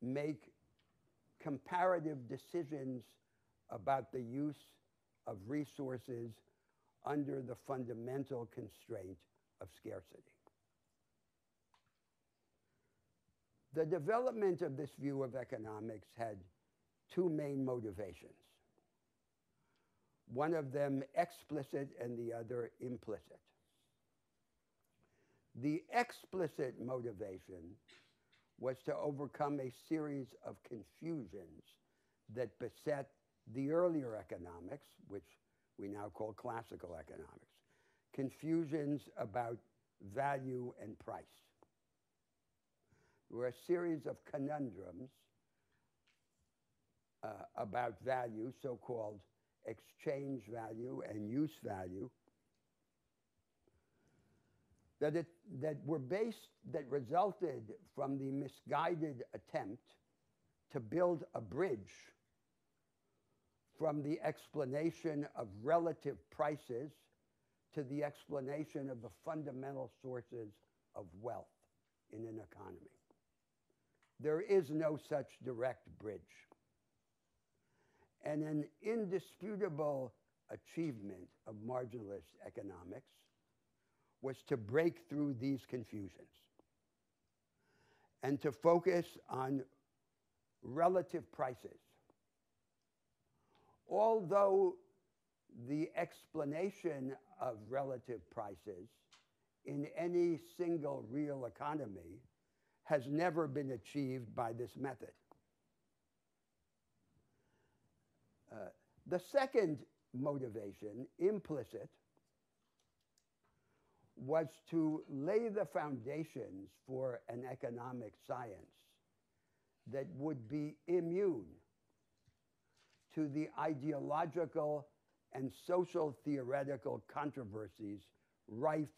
make comparative decisions about the use of resources under the fundamental constraint of scarcity. The development of this view of economics had two main motivations, one of them explicit and the other implicit. The explicit motivation was to overcome a series of confusions that beset the earlier economics, which we now call classical economics, confusions about value and price. There were a series of conundrums about value, so-called exchange value and use value, that resulted from the misguided attempt to build a bridge from the explanation of relative prices to the explanation of the fundamental sources of wealth in an economy. There is no such direct bridge. And an indisputable achievement of marginalist economics was to break through these confusions and to focus on relative prices. Although the explanation of relative prices in any single real economy has never been achieved by this method. The second motivation, implicit, was to lay the foundations for an economic science that would be immune to the ideological and social theoretical controversies rife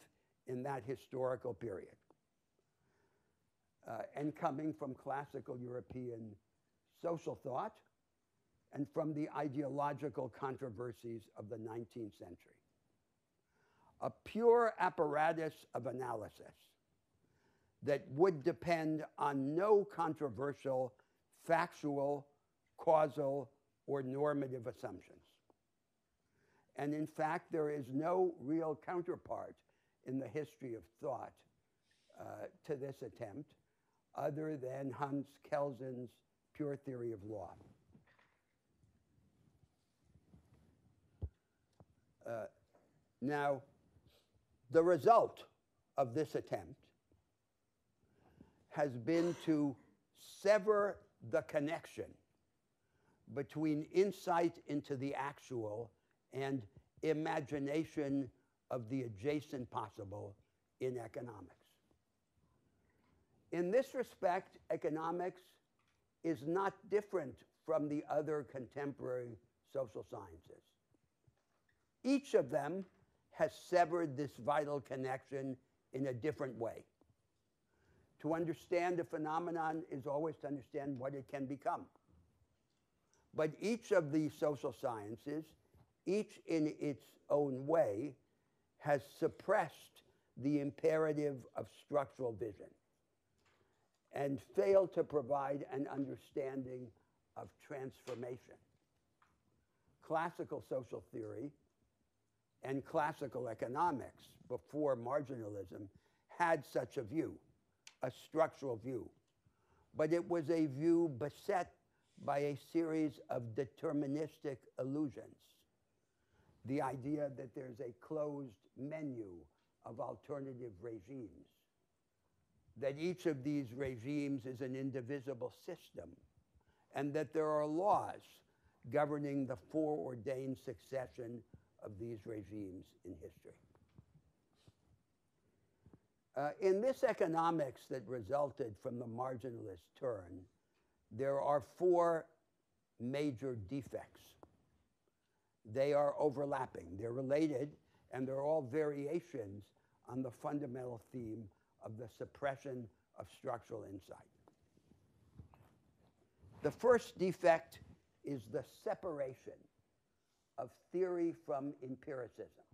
in that historical period, and coming from classical European social thought and from the ideological controversies of the 19th century. A pure apparatus of analysis that would depend on no controversial, factual, causal, or normative assumptions. And in fact, there is no real counterpart in the history of thought to this attempt other than Hans Kelsen's pure theory of law. Now, the result of this attempt has been to sever the connection between insight into the actual and imagination of the adjacent possible in economics. In this respect, economics is not different from the other contemporary social sciences. Each of them has severed this vital connection in a different way. To understand a phenomenon is always to understand what it can become. But each of these social sciences, each in its own way, has suppressed the imperative of structural vision and failed to provide an understanding of transformation. Classical social theory and classical economics before marginalism had such a view, a structural view. But it was a view beset by a series of deterministic illusions. The idea that there's a closed menu of alternative regimes, that each of these regimes is an indivisible system, and that there are laws governing the foreordained succession of these regimes in history. In this economics that resulted from the marginalist turn, there are four major defects. They are overlapping, they're related, and they're all variations on the fundamental theme of the suppression of structural insight. The first defect is the separation of theory from empiricism.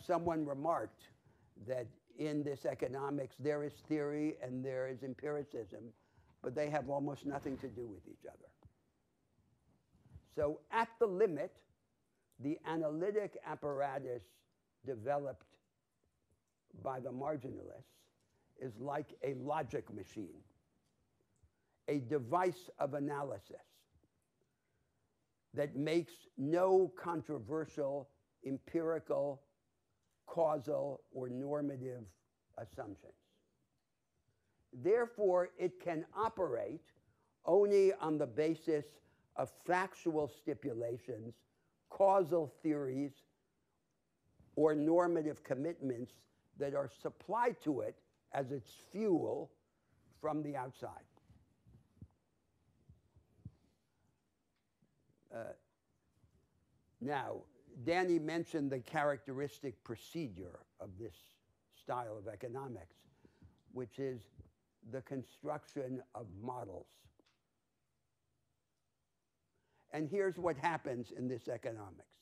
Someone remarked that in this economics there is theory and there is empiricism, but they have almost nothing to do with each other. So at the limit, the analytic apparatus developed by the marginalists is like a logic machine, a device of analysis that makes no controversial, empirical, causal, or normative assumptions. Therefore, it can operate only on the basis of factual stipulations, causal theories, or normative commitments that are supplied to it as its fuel from the outside. Now, Danny mentioned the characteristic procedure of this style of economics, which is the construction of models. And here's what happens in this economics.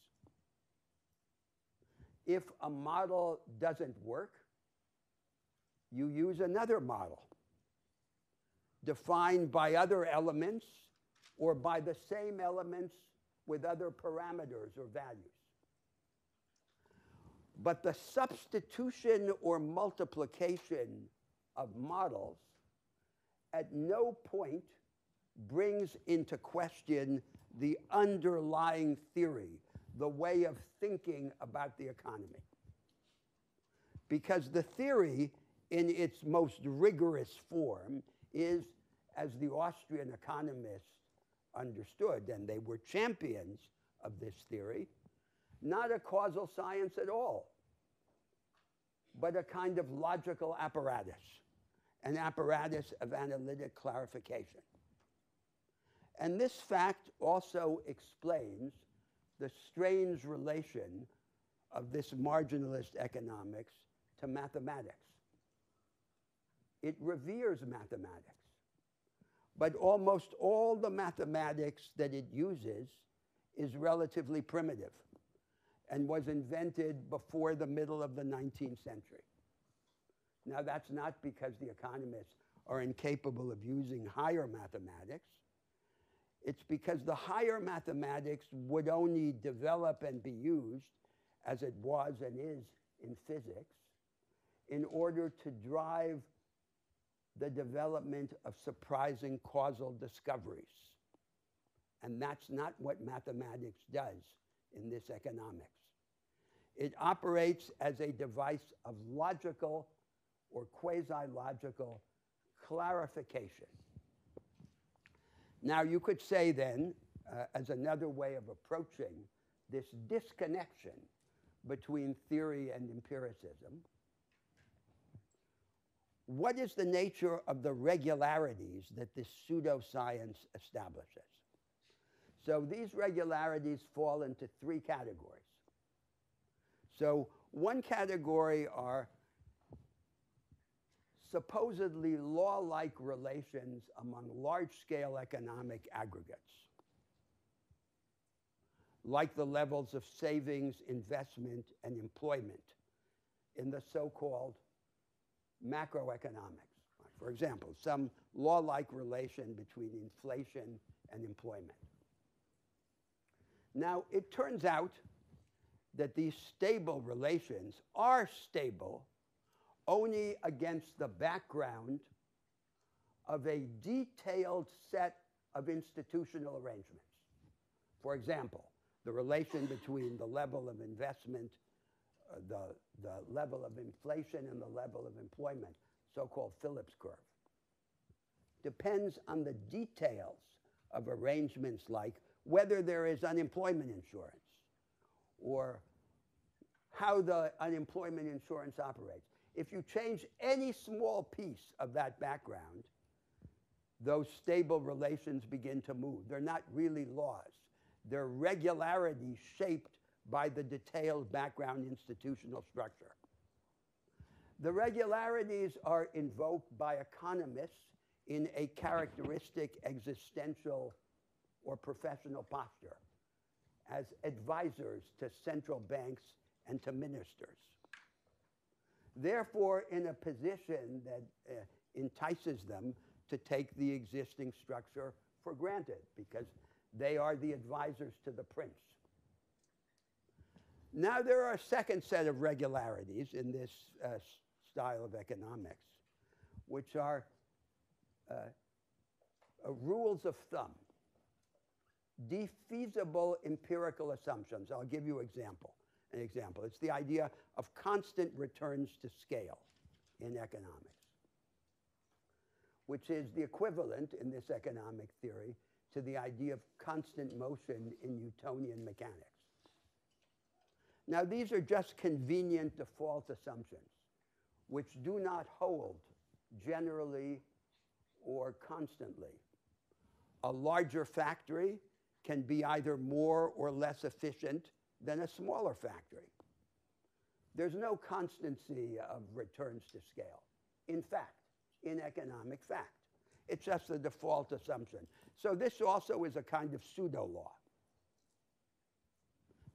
If a model doesn't work, you use another model defined by other elements or by the same elements with other parameters or values. But the substitution or multiplication of models at no point brings into question the underlying theory, the way of thinking about the economy. because the theory in its most rigorous form is, as the Austrian economists understood, and they were champions of this theory, not a causal science at all, but a kind of logical apparatus, an apparatus of analytic clarification. And this fact also explains the strange relation of this marginalist economics to mathematics. It reveres mathematics, but almost all the mathematics that it uses is relatively primitive and was invented before the middle of the 19th century. Now, that's not because the economists are incapable of using higher mathematics. It's because the higher mathematics would only develop and be used, as it was and is in physics, in order to drive the development of surprising causal discoveries. And that's not what mathematics does in this economics. It operates as a device of logical or quasi-logical clarification. Now, you could say then, as another way of approaching this disconnection between theory and empiricism, what is the nature of the regularities that this pseudoscience establishes? So these regularities fall into three categories. So one category are supposedly law-like relations among large-scale economic aggregates, like the levels of savings, investment, and employment in the so-called macroeconomics. For example, some law-like relation between inflation and employment. Now, it turns out that these stable relations are stable only against the background of a detailed set of institutional arrangements. For example, the relation between the level of investment, the level of inflation, and the level of employment, so-called Phillips curve, depends on the details of arrangements like whether there is unemployment insurance or how the unemployment insurance operates. If you change any small piece of that background, those stable relations begin to move. They're not really laws. They're regularities shaped by the detailed background institutional structure. The regularities are invoked by economists in a characteristic existential or professional posture as advisors to central banks and to ministers. Therefore, in a position that entices them to take the existing structure for granted, because they are the advisors to the prince. Now, there are a second set of regularities in this style of economics, which are rules of thumb, defeasible empirical assumptions. I'll give you an example. It's the idea of constant returns to scale in economics, which is the equivalent in this economic theory to the idea of constant motion in Newtonian mechanics. Now, these are just convenient default assumptions, which do not hold generally or constantly. A larger factory can be either more or less efficient than a smaller factory. There's no constancy of returns to scale. In fact, in economic fact, it's just a default assumption. So this also is a kind of pseudo-law.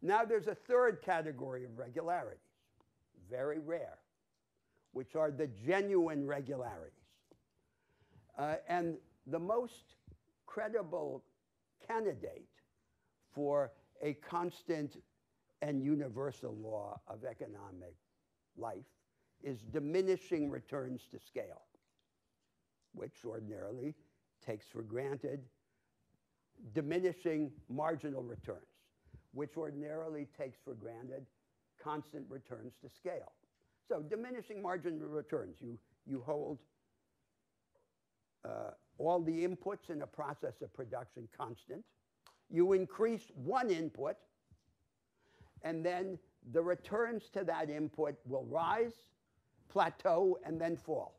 Now there's a third category of regularities, very rare, which are the genuine regularities. And the most credible candidate for a constant and universal law of economic life is diminishing returns to scale, which ordinarily takes for granted diminishing marginal returns, which ordinarily takes for granted constant returns to scale. So diminishing margin of returns. You hold all the inputs in a process of production constant. You increase one input, and then the returns to that input will rise, plateau, and then fall.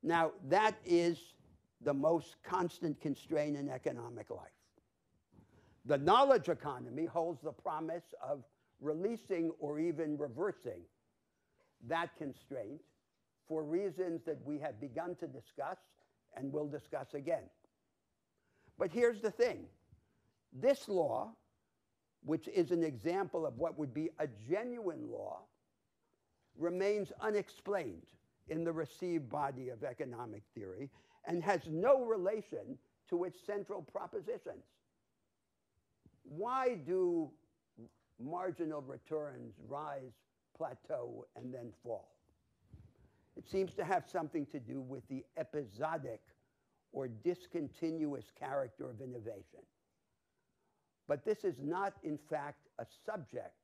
Now, that is the most constant constraint in economic life. The knowledge economy holds the promise of releasing or even reversing that constraint for reasons that we have begun to discuss and will discuss again. But here's the thing. This law, which is an example of what would be a genuine law, remains unexplained in the received body of economic theory and has no relation to its central propositions. Why do marginal returns rise, plateau, and then fall? It seems to have something to do with the episodic or discontinuous character of innovation. But this is not, in fact, a subject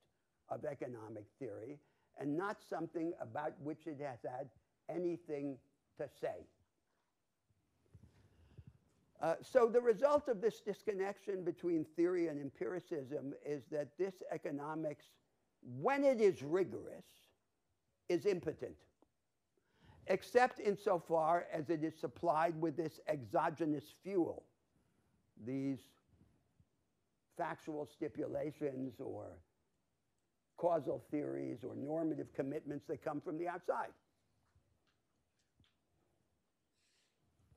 of economic theory and not something about which it has had anything to say. So the result of this disconnection between theory and empiricism is that this economics, when it is rigorous, is impotent, except insofar as it is supplied with this exogenous fuel, these factual stipulations or causal theories or normative commitments that come from the outside.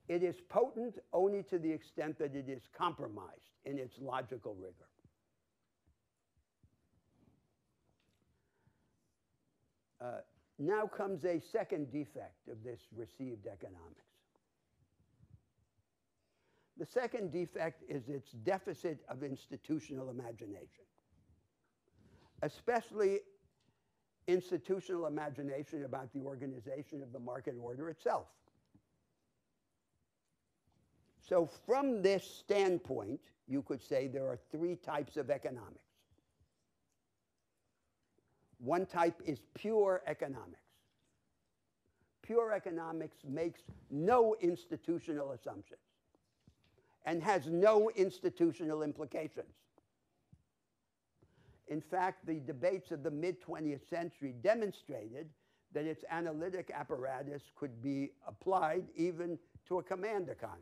It is potent only to the extent that it is compromised in its logical rigor. Now comes a second defect of this received economics. The second defect is its deficit of institutional imagination, especially institutional imagination about the organization of the market order itself. So from this standpoint, you could say there are three types of economics. One type is pure economics. Pure economics makes no institutional assumptions and has no institutional implications. In fact, the debates of the mid-20th century demonstrated that its analytic apparatus could be applied even to a command economy.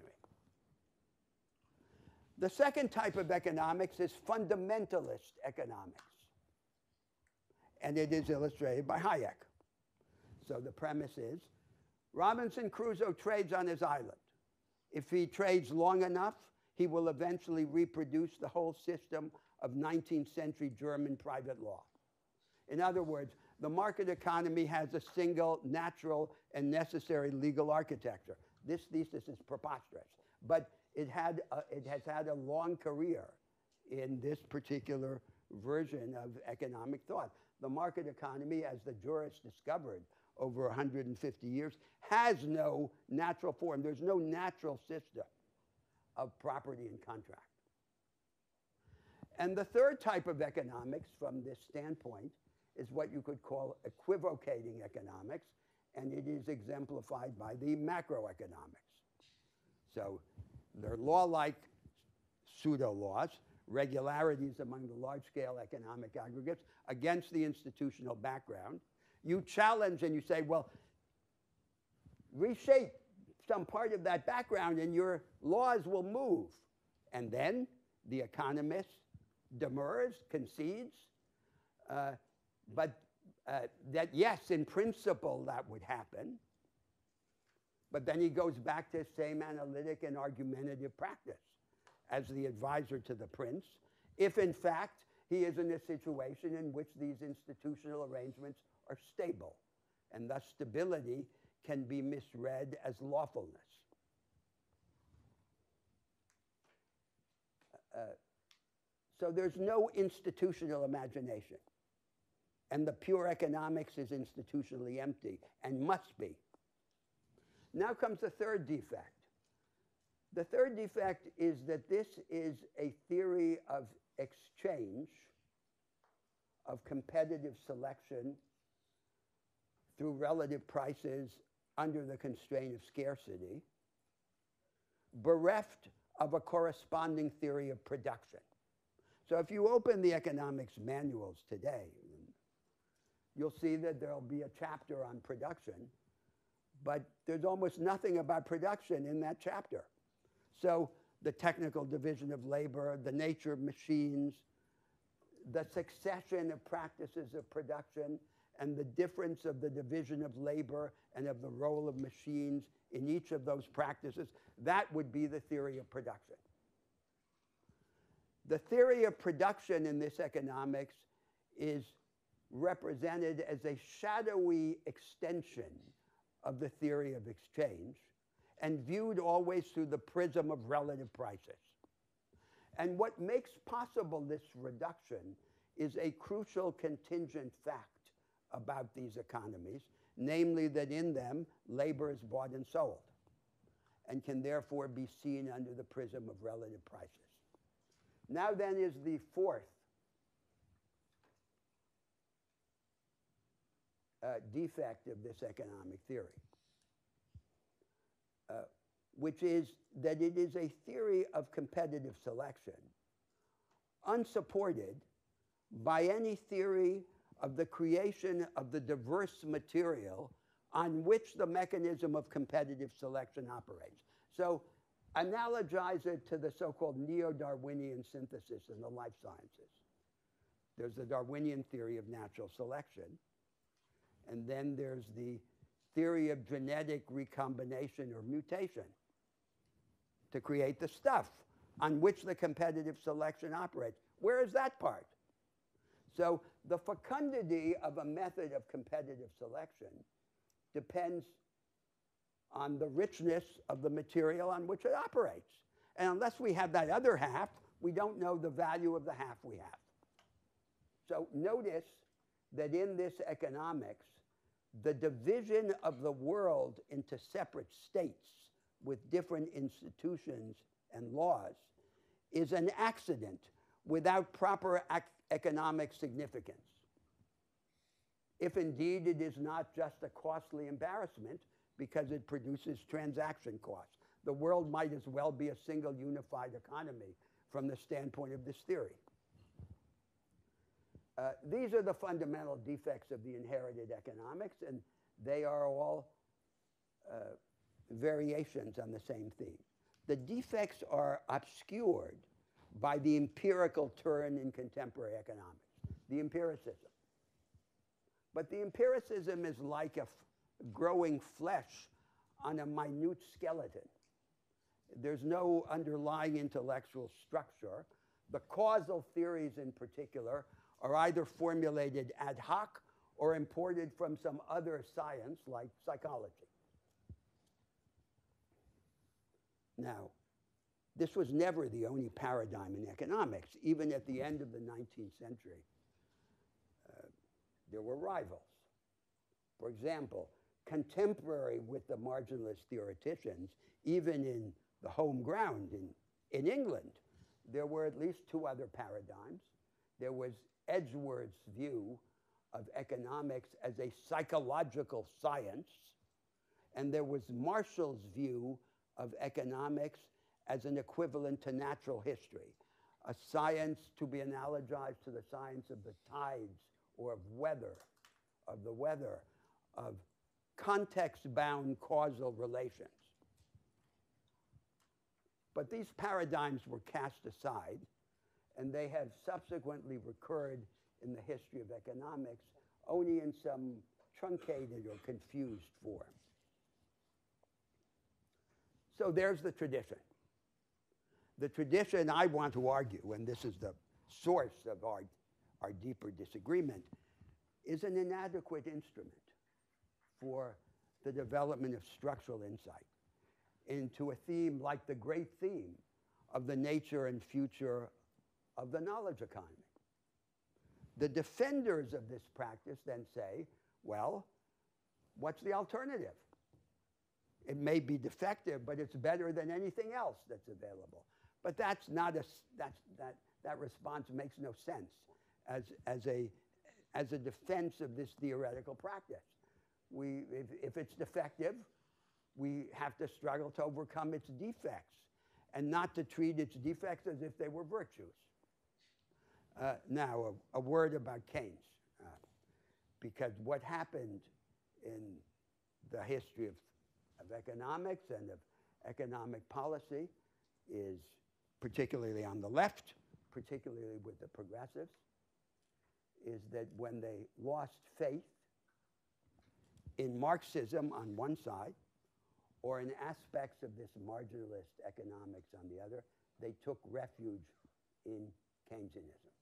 The second type of economics is fundamentalist economics, and it is illustrated by Hayek. So the premise is, Robinson Crusoe trades on his island. If he trades long enough, he will eventually reproduce the whole system of 19th century German private law. In other words, the market economy has a single natural and necessary legal architecture. This thesis is preposterous, but it has had a long career in this particular version of economic thought. The market economy, as the jurists discovered over 150 years, has no natural form. There's no natural system of property and contract. And the third type of economics from this standpoint is what you could call equivocating economics, and it is exemplified by the macroeconomics. So they're law-like pseudo-laws, regularities among the large-scale economic aggregates against the institutional background. You challenge and you say, well, reshape some part of that background and your laws will move. And then the economist demurs, concedes, that yes, in principle that would happen. But then he goes back to his same analytic and argumentative practice as the advisor to the prince, if in fact he is in a situation in which these institutional arrangements are stable, and thus stability can be misread as lawfulness. So there's no institutional imagination, and the pure economics is institutionally empty and must be. Now comes the third defect. The third defect is that this is a theory of exchange, of competitive selection, through relative prices under the constraint of scarcity, bereft of a corresponding theory of production. So if you open the economics manuals today, you'll see that there'll be a chapter on production, but there's almost nothing about production in that chapter. So the technical division of labor, the nature of machines, the succession of practices of production, and the difference of the division of labor and of the role of machines in each of those practices, that would be the theory of production. The theory of production in this economics is represented as a shadowy extension of the theory of exchange and viewed always through the prism of relative prices. And what makes possible this reduction is a crucial contingent fact about these economies, namely that in them labor is bought and sold and can therefore be seen under the prism of relative prices. Now then is the fourth defect of this economic theory, which is that it is a theory of competitive selection unsupported by any theory of the creation of the diverse material on which the mechanism of competitive selection operates. So analogize it to the so-called neo-Darwinian synthesis in the life sciences. There's the Darwinian theory of natural selection, and then there's the theory of genetic recombination or mutation to create the stuff on which the competitive selection operates. Where is that part? So the fecundity of a method of competitive selection depends on the richness of the material on which it operates. And unless we have that other half, we don't know the value of the half we have. So notice that in this economics, the division of the world into separate states with different institutions and laws is an accident without proper economic significance. If indeed it is not just a costly embarrassment because it produces transaction costs. The world might as well be a single unified economy from the standpoint of this theory. These are the fundamental defects of the inherited economics, and they are all variations on the same theme. The defects are obscured by the empirical turn in contemporary economics, the empiricism. But the empiricism is like a growing flesh on a minute skeleton. There's no underlying intellectual structure. The causal theories in particular are either formulated ad hoc or imported from some other science like psychology. Now, this was never the only paradigm in economics. Even at the end of the 19th century, there were rivals. For example, contemporary with the marginalist theoreticians, even in the home ground in England, there were at least two other paradigms. There was Edgeworth's view of economics as a psychological science, and there was Marshall's view of economics as an equivalent to natural history, a science to be analogized to the science of the tides or of the weather, of context-bound causal relations. But these paradigms were cast aside, and they have subsequently recurred in the history of economics, only in some truncated or confused form. So there's the tradition. The tradition, I want to argue, and this is the source of our deeper disagreement, is an inadequate instrument for the development of structural insight into a theme like the great theme of the nature and future of the knowledge economy. The defenders of this practice then say, well, what's the alternative? It may be defective, but it's better than anything else that's available. But that's not that response makes no sense as a defense of this theoretical practice. if it's defective, we have to struggle to overcome its defects and not to treat its defects as if they were virtues. Now, a word about Keynes, because what happened in the history of economics and of economic policy is, particularly on the left, particularly with the progressives, is that when they lost faith in Marxism on one side, or in aspects of this marginalist economics on the other, they took refuge in Keynesianism.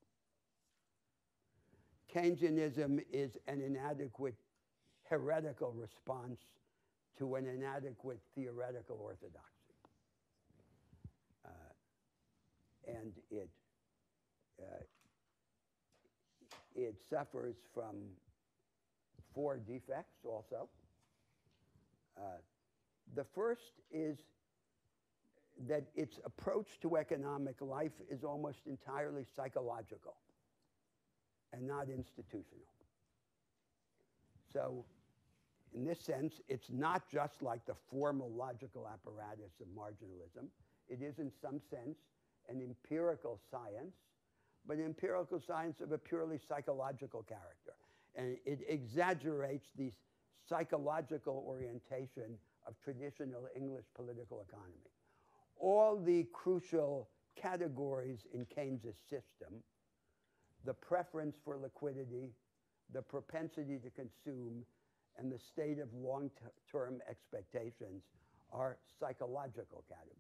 Keynesianism is an inadequate heretical response to an inadequate theoretical orthodoxy. And it suffers from 4 defects also. The first is that its approach to economic life is almost entirely psychological and not institutional. So, in this sense, it's not just like the formal logical apparatus of marginalism. It is, in some sense, an empirical science, but an empirical science of a purely psychological character. And it exaggerates the psychological orientation of traditional English political economy. All the crucial categories in Keynes's system, the preference for liquidity, the propensity to consume, and the state of long-term expectations are psychological categories.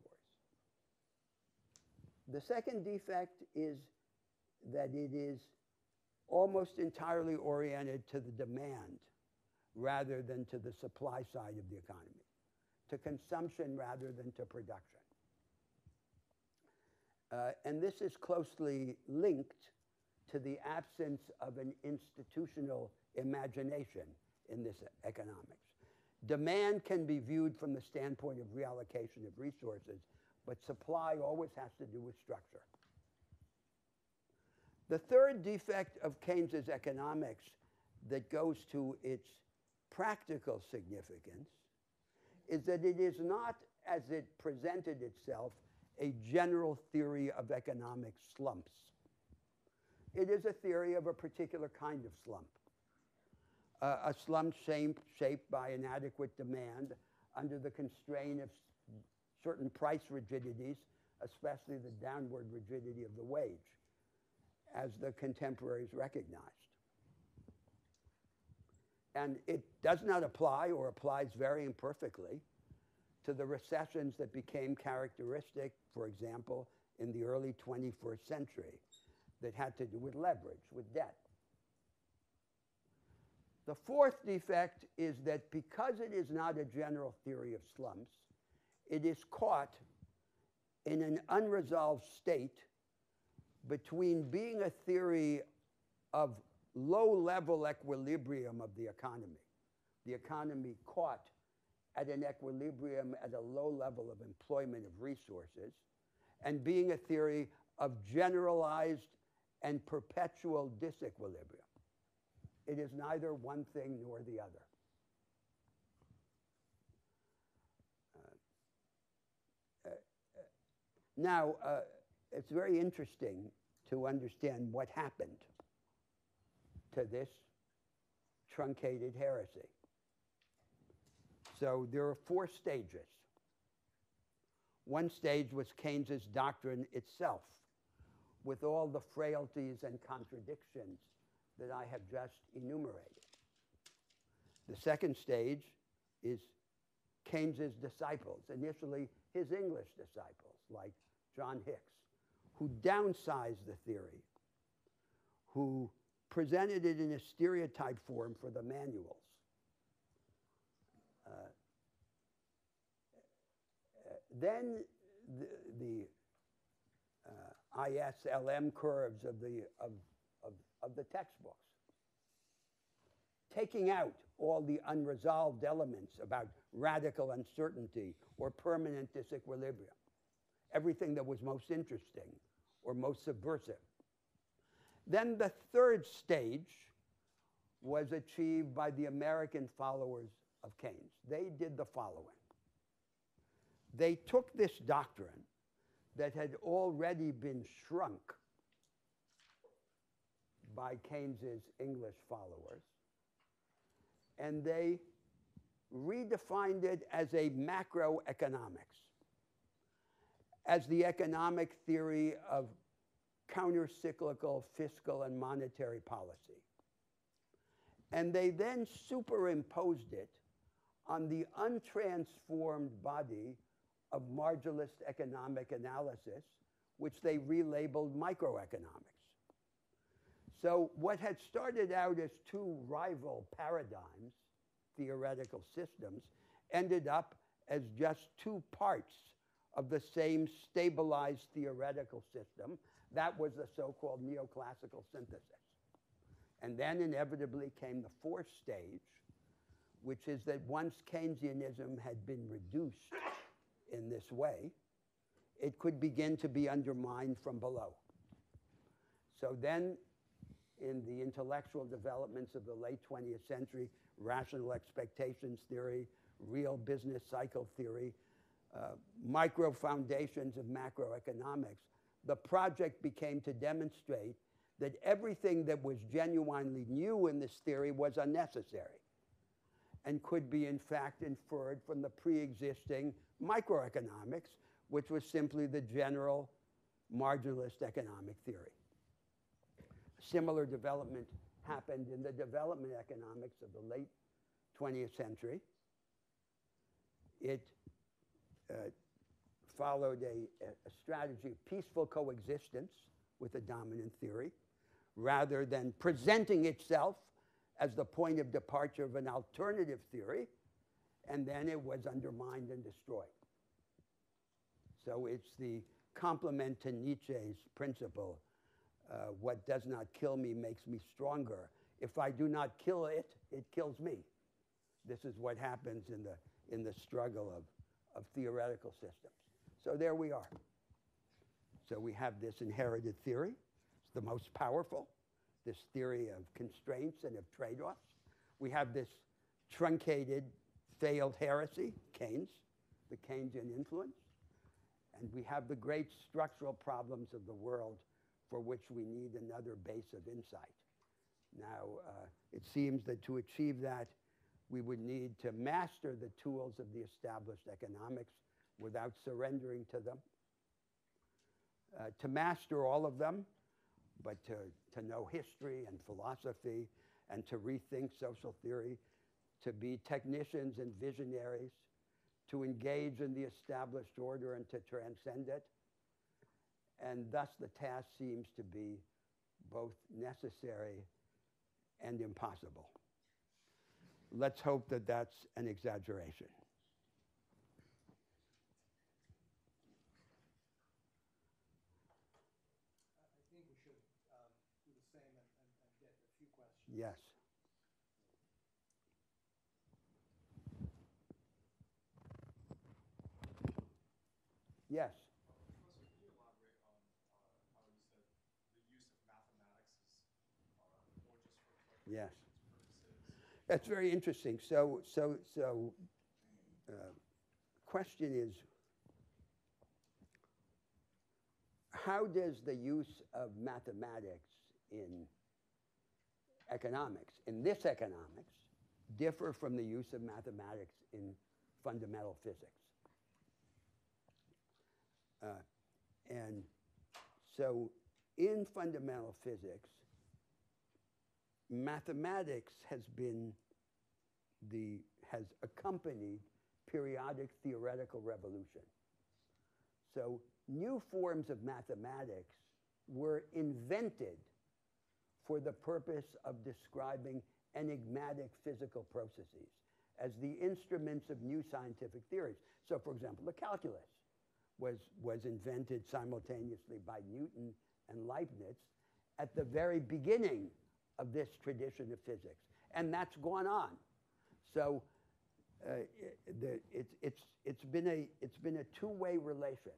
The second defect is that it is almost entirely oriented to the demand rather than to the supply side of the economy, to consumption rather than to production. And this is closely linked to the absence of an institutional imagination in this economics. Demand can be viewed from the standpoint of reallocation of resources, but supply always has to do with structure. The third defect of Keynes's economics that goes to its practical significance is that it is not, as it presented itself, a general theory of economic slumps. It is a theory of a particular kind of slump. A slump shaped by inadequate demand under the constraint of certain price rigidities, especially the downward rigidity of the wage, as the contemporaries recognized. And it does not apply, or applies very imperfectly, to the recessions that became characteristic, for example, in the early 21st century, that had to do with leverage, with debt. The fourth defect is that because it is not a general theory of slumps, it is caught in an unresolved state between being a theory of low-level equilibrium of the economy caught at an equilibrium at a low level of employment of resources, and being a theory of generalized and perpetual disequilibrium. It is neither one thing nor the other. Now, it's very interesting to understand what happened to this truncated heresy. So there are 4 stages. One stage was Keynes's doctrine itself, with all the frailties and contradictions that I have just enumerated. The second stage is Keynes's disciples, initially his English disciples, like John Hicks, who downsized the theory, who presented it in a stereotype form for the manuals. Then the ISLM curves of the textbooks, taking out all the unresolved elements about radical uncertainty or permanent disequilibrium, everything that was most interesting or most subversive. Then the third stage was achieved by the American followers of Keynes. They did the following. They took this doctrine that had already been shrunk by Keynes's English followers, and they redefined it as a macroeconomics, as the economic theory of countercyclical fiscal and monetary policy. And they then superimposed it on the untransformed body of marginalist economic analysis, which they relabeled microeconomics. So what had started out as two rival paradigms, theoretical systems, ended up as just two parts of the same stabilized theoretical system. That was the so-called neoclassical synthesis. And then inevitably came the fourth stage, which is that once Keynesianism had been reduced in this way, it could begin to be undermined from below. So then, in the intellectual developments of the late 20th century, rational expectations theory, real business cycle theory, micro foundations of macroeconomics, the project became to demonstrate that everything that was genuinely new in this theory was unnecessary and could be in fact inferred from the pre-existing microeconomics, which was simply the general marginalist economic theory. Similar development happened in the development economics of the late 20th century. It followed a strategy of peaceful coexistence with the dominant theory, rather than presenting itself as the point of departure of an alternative theory, and then it was undermined and destroyed. So it's the complement to Nietzsche's principle, what does not kill me makes me stronger. If I do not kill it, it kills me. This is what happens in the struggle of theoretical systems. So there we are. So we have this inherited theory. It's the most powerful, this theory of constraints and of trade-offs. We have this truncated, failed heresy, Keynes, the Keynesian influence. And we have the great structural problems of the world for which we need another base of insight. Now, it seems that to achieve that, we would need to master the tools of the established economics without surrendering to them. To master all of them, but to know history and philosophy and to rethink social theory, to be technicians and visionaries, to engage in the established order and to transcend it. And thus the task seems to be both necessary and impossible. Let's hope that that's an exaggeration. I think we should do the same and get a few questions. Yes. Yes. Professor, can you elaborate on how you said the use of mathematics is more just for calculations Yes. purposes? That's very interesting. So, question is, how does the use of mathematics in economics, in this economics, differ from the use of mathematics in fundamental physics? And so in fundamental physics, mathematics has accompanied periodic theoretical revolution. So new forms of mathematics were invented for the purpose of describing enigmatic physical processes as the instruments of new scientific theories. So for example, the calculus was invented simultaneously by Newton and Leibniz at the very beginning of this tradition of physics. And that's gone on. So it's been a two-way relation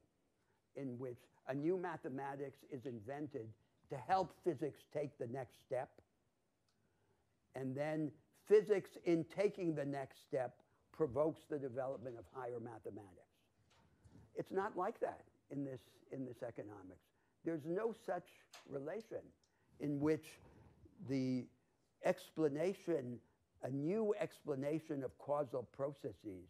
in which a new mathematics is invented to help physics take the next step. And then physics, in taking the next step, provokes the development of higher mathematics. It's not like that in this economics. There's no such relation in which the explanation, a new explanation of causal processes,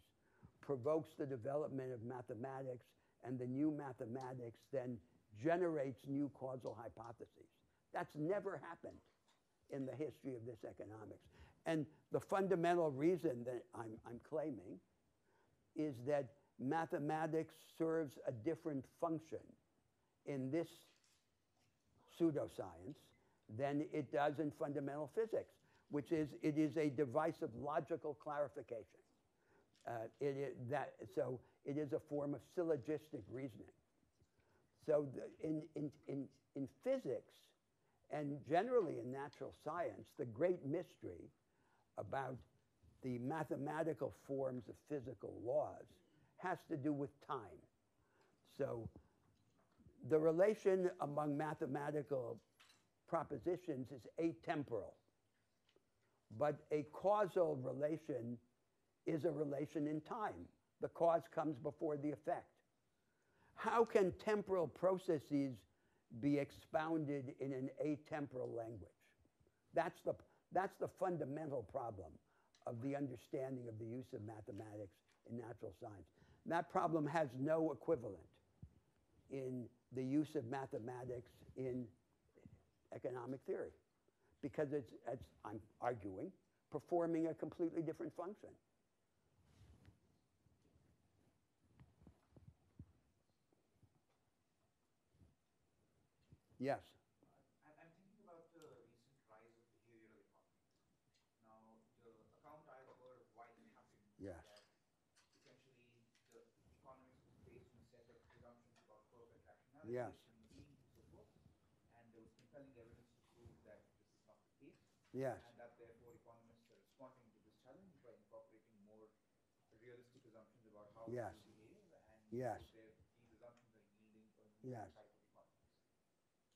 provokes the development of mathematics, and the new mathematics then generates new causal hypotheses. That's never happened in the history of this economics. And the fundamental reason that I'm claiming is that mathematics serves a different function in this pseudoscience than it does in fundamental physics, which is it is a device of logical clarification. So it is a form of syllogistic reasoning. So in physics, and generally in natural science, the great mystery about the mathematical forms of physical laws has to do with time. So the relation among mathematical propositions is atemporal, but a causal relation is a relation in time. The cause comes before the effect. How can temporal processes be expounded in an atemporal language? That's the fundamental problem of the understanding of the use of mathematics in natural science. That problem has no equivalent in the use of mathematics in economic theory, because it's I'm arguing, performing a completely different function. Yes. I'm thinking about the recent rise of behavioral economy. Now, the account I've heard of why it happened Yes. is that essentially the economics was based on a set of presumptions about perfect rationality, Yes. human beings, and so forth, and there was compelling evidence to prove that this is not the case. Yes. And that therefore economists are responding to this challenge by incorporating more realistic assumptions about how Yes. people behave, and Yes. these assumptions are yielding a new Yes. type of economics.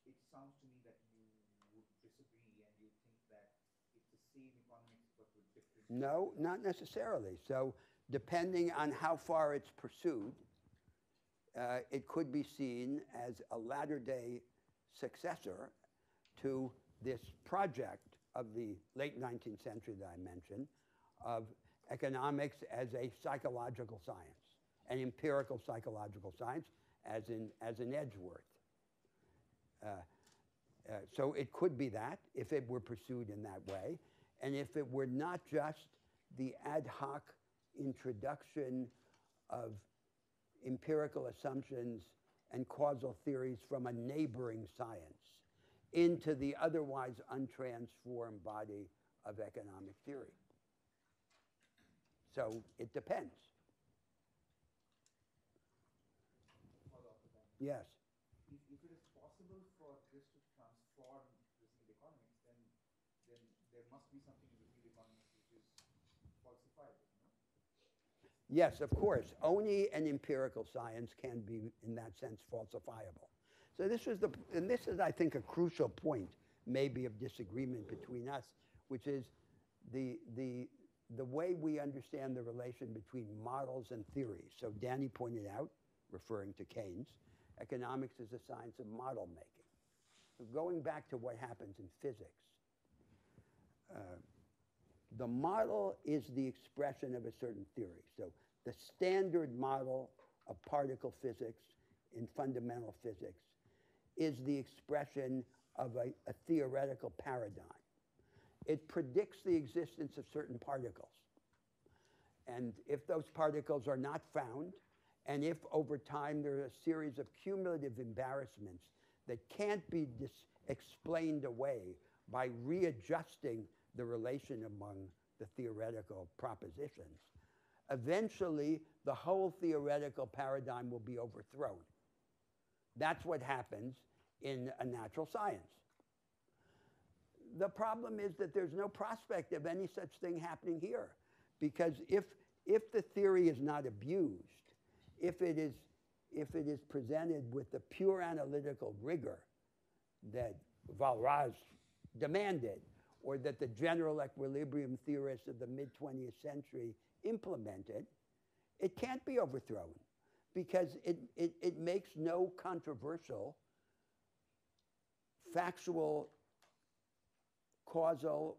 It sounds to me that you would disagree and you think that it's the same economics but with different... No, not necessarily. So depending on how far it's pursued, it could be seen as a latter-day successor to this project of the late 19th century that I mentioned, of economics as a psychological science, an empirical psychological science, as in Edgeworth. So it could be that, if it were pursued in that way, and if it were not just the ad hoc introduction of empirical assumptions and causal theories from a neighboring science into the otherwise untransformed body of economic theory. So it depends. Follow-up to that. Yes. If it is possible for this to transform the field economics, then there must be something in the field economics which is falsifiable, no? Yes, of course. Only an empirical science can be, in that sense, falsifiable. So this is I think, a crucial point, maybe, of disagreement between us, which is the way we understand the relation between models and theories. So Danny pointed out, referring to Keynes, economics is a science of model making. So going back to what happens in physics, the model is the expression of a certain theory. So the standard model of particle physics in fundamental physics is the expression of a theoretical paradigm. It predicts the existence of certain particles. And if those particles are not found, and if over time there are a series of cumulative embarrassments that can't be explained away by readjusting the relation among the theoretical propositions, eventually the whole theoretical paradigm will be overthrown. That's what happens in a natural science. The problem is that there's no prospect of any such thing happening here, because if the theory is not abused, if it is presented with the pure analytical rigor that Walras demanded, or that the general equilibrium theorists of the mid-20th century implemented, it can't be overthrown because it makes no controversial, factual, causal,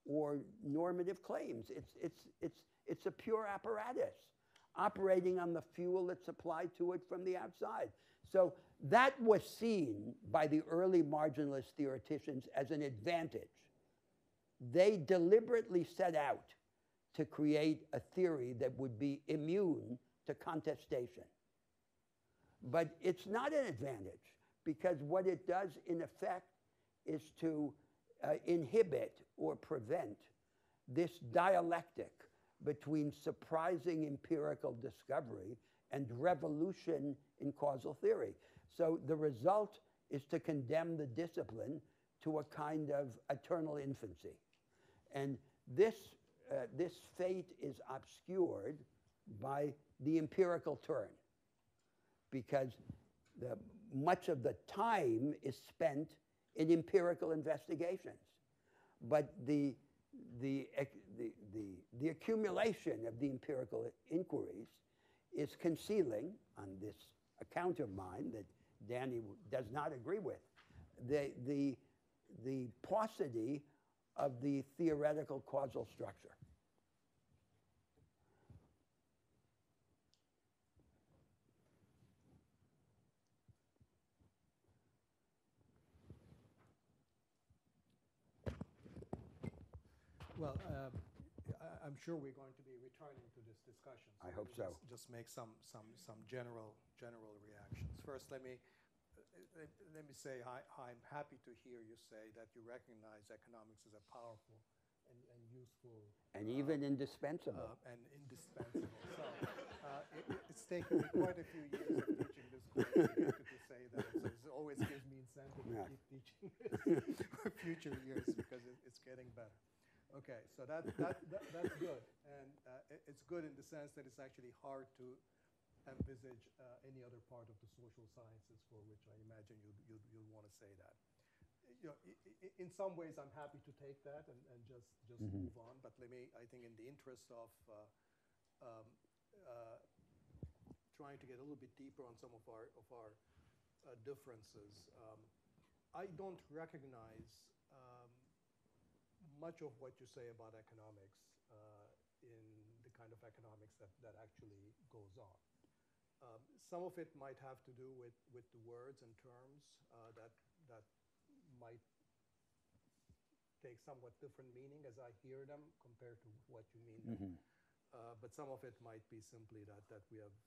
or normative claims. It's a pure apparatus operating on the fuel that's supplied to it from the outside. So that was seen by the early marginalist theoreticians as an advantage. They deliberately set out to create a theory that would be immune to contestation. But it's not an advantage because what it does in effect is to inhibit or prevent this dialectic between surprising empirical discovery and revolution in causal theory. So the result is to condemn the discipline to a kind of eternal infancy. And this fate is obscured by the empirical turn because much of the time is spent in empirical investigations. But the accumulation of the empirical inquiries is concealing, on this account of mine that Danny does not agree with, the paucity of the theoretical causal structure. Well, I'm sure we're going to be returning to this discussion. So I hope so. Just make some general reactions. First, let me say I'm happy to hear you say that you recognize economics as a powerful and useful and even indispensable. So it's taken me quite a few years of teaching this course to say that. So it always gives me incentive to keep teaching this for future years because it's getting better. Okay, so that's good, and it's good in the sense that it's actually hard to envisage any other part of the social sciences for which I imagine you'll want to say that. You know, in some ways, I'm happy to take that and just move on. But let me, I think, in the interest of trying to get a little bit deeper on some of our differences, I don't recognize much of what you say about economics in the kind of economics that actually goes on. Some of it might have to do with the words and terms that might take somewhat different meaning as I hear them compared to what you mean. But some of it might be simply that we have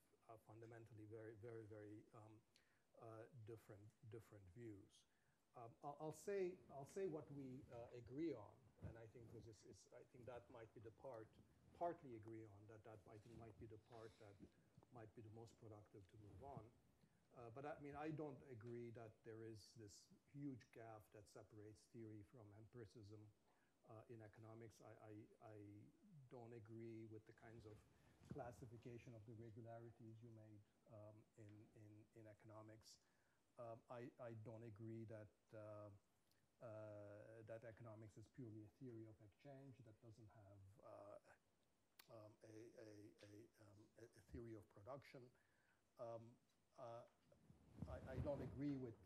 fundamentally very different views. I'll say what we agree on, and I think I think that might be the partly agree on that might be the part that might be the most productive to move on. But I mean, I don't agree that there is this huge gap that separates theory from empiricism in economics. I don't agree with the kinds of classification of the regularities you made in economics. I don't agree that that economics is purely a theory of exchange that doesn't have a theory of production. I don't agree with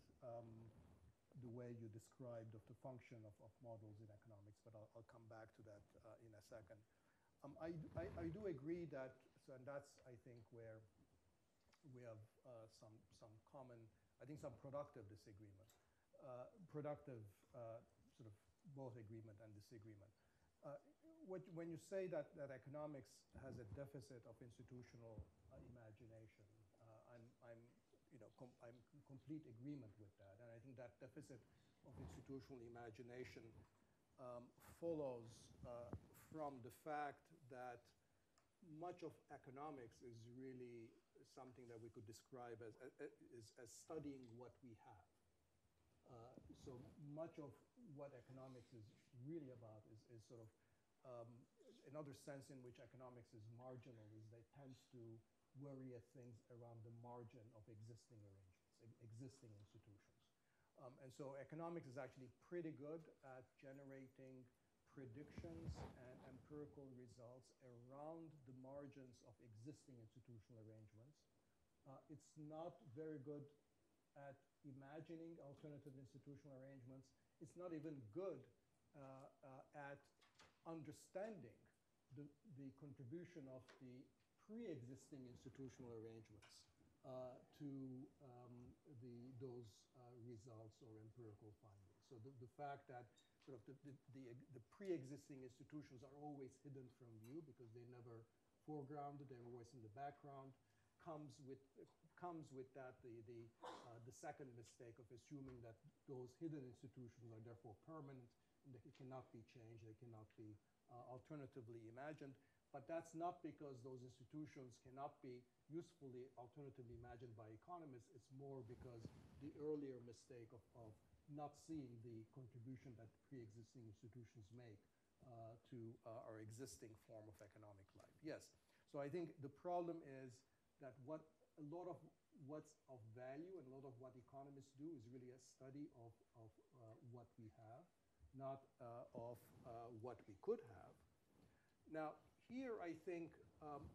the way you described of the function of models in economics, but I'll come back to that in a second. I do agree that, and that's, I think, where we have some common, I think some productive disagreement, productive sort of both agreement and disagreement. When you say that economics has a deficit of institutional imagination, I'm in complete agreement with that, and I think that deficit of institutional imagination follows from the fact that much of economics is really something that we could describe as studying what we have. So much of what economics is really about is sort of another sense in which economics is marginal is that it tends to worry at things around the margin of existing arrangements, existing institutions. And so economics is actually pretty good at generating predictions and empirical results around the margins of existing institutional arrangements. It's not very good at imagining alternative institutional arrangements. It's not even good at understanding the contribution of the pre-existing institutional arrangements to those results or empirical findings. So the fact that sort of the pre-existing institutions are always hidden from view because they never foregrounded, they're always in the background, comes with that the second mistake of assuming that those hidden institutions are therefore permanent and they cannot be changed, they cannot be alternatively imagined. But that's not because those institutions cannot be usefully alternatively imagined by economists. It's more because the earlier mistake of not seeing the contribution that pre-existing institutions make to our existing form of economic life. Yes. So I think the problem is that a lot of what's of value and a lot of what economists do is really a study of what we have, not of what we could have. Now, here I think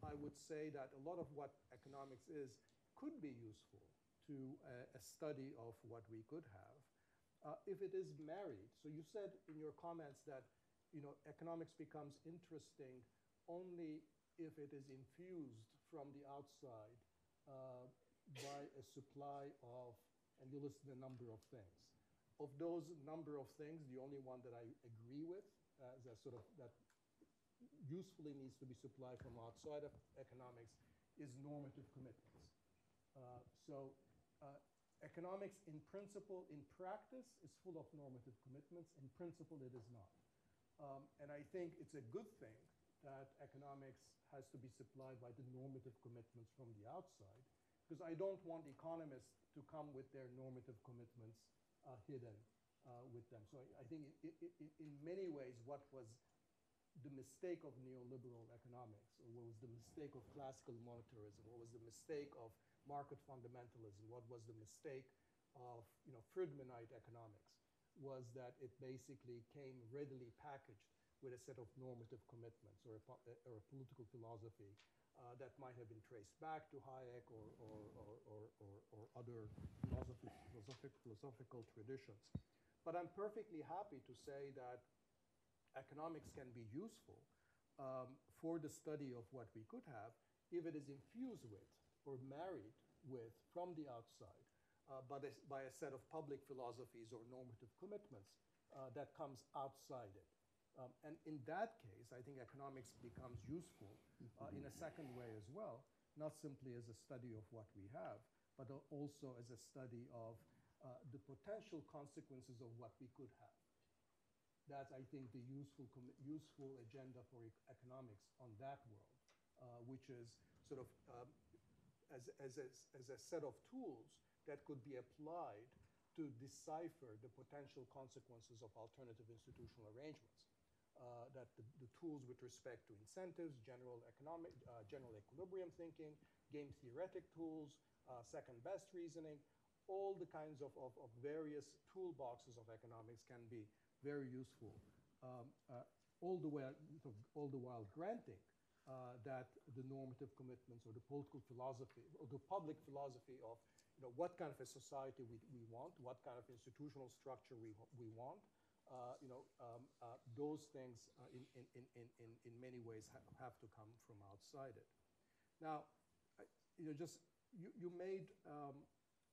I would say that a lot of what economics is could be useful to a study of what we could have if it is married. So you said in your comments that economics becomes interesting only if it is infused from the outside by a supply of, and you listed a number of things. Of those number of things, the only one that I agree with that sort of that usefully needs to be supplied from outside of economics is normative commitments. Economics in principle, in practice, is full of normative commitments. In principle, it is not. And I think it's a good thing that economics has to be supplied by the normative commitments from the outside, because I don't want economists to come with their normative commitments hidden with them. So I think in many ways what was the mistake of neoliberal economics, or what was the mistake of classical monetarism, what was the mistake of market fundamentalism, what was the mistake of Friedmanite economics, was that it basically came readily packaged with a set of normative commitments or a political philosophy that might have been traced back to Hayek or other philosophical traditions. But I'm perfectly happy to say that economics can be useful for the study of what we could have if it is infused with or married with from the outside by a set of public philosophies or normative commitments that comes outside it. And in that case, I think economics becomes useful in a second way as well, not simply as a study of what we have, but also as a study of the potential consequences of what we could have. That's, I think, the useful agenda for economics on that world, which is sort of as a set of tools that could be applied to decipher the potential consequences of alternative institutional arrangements. That the tools with respect to incentives, general equilibrium thinking, game theoretic tools, second best reasoning, all the kinds of various toolboxes of economics can be very useful, all the while granting that the normative commitments or the political philosophy or the public philosophy of what kind of a society we want, what kind of institutional structure we want, those things in many ways have to come from outside it. Now, you made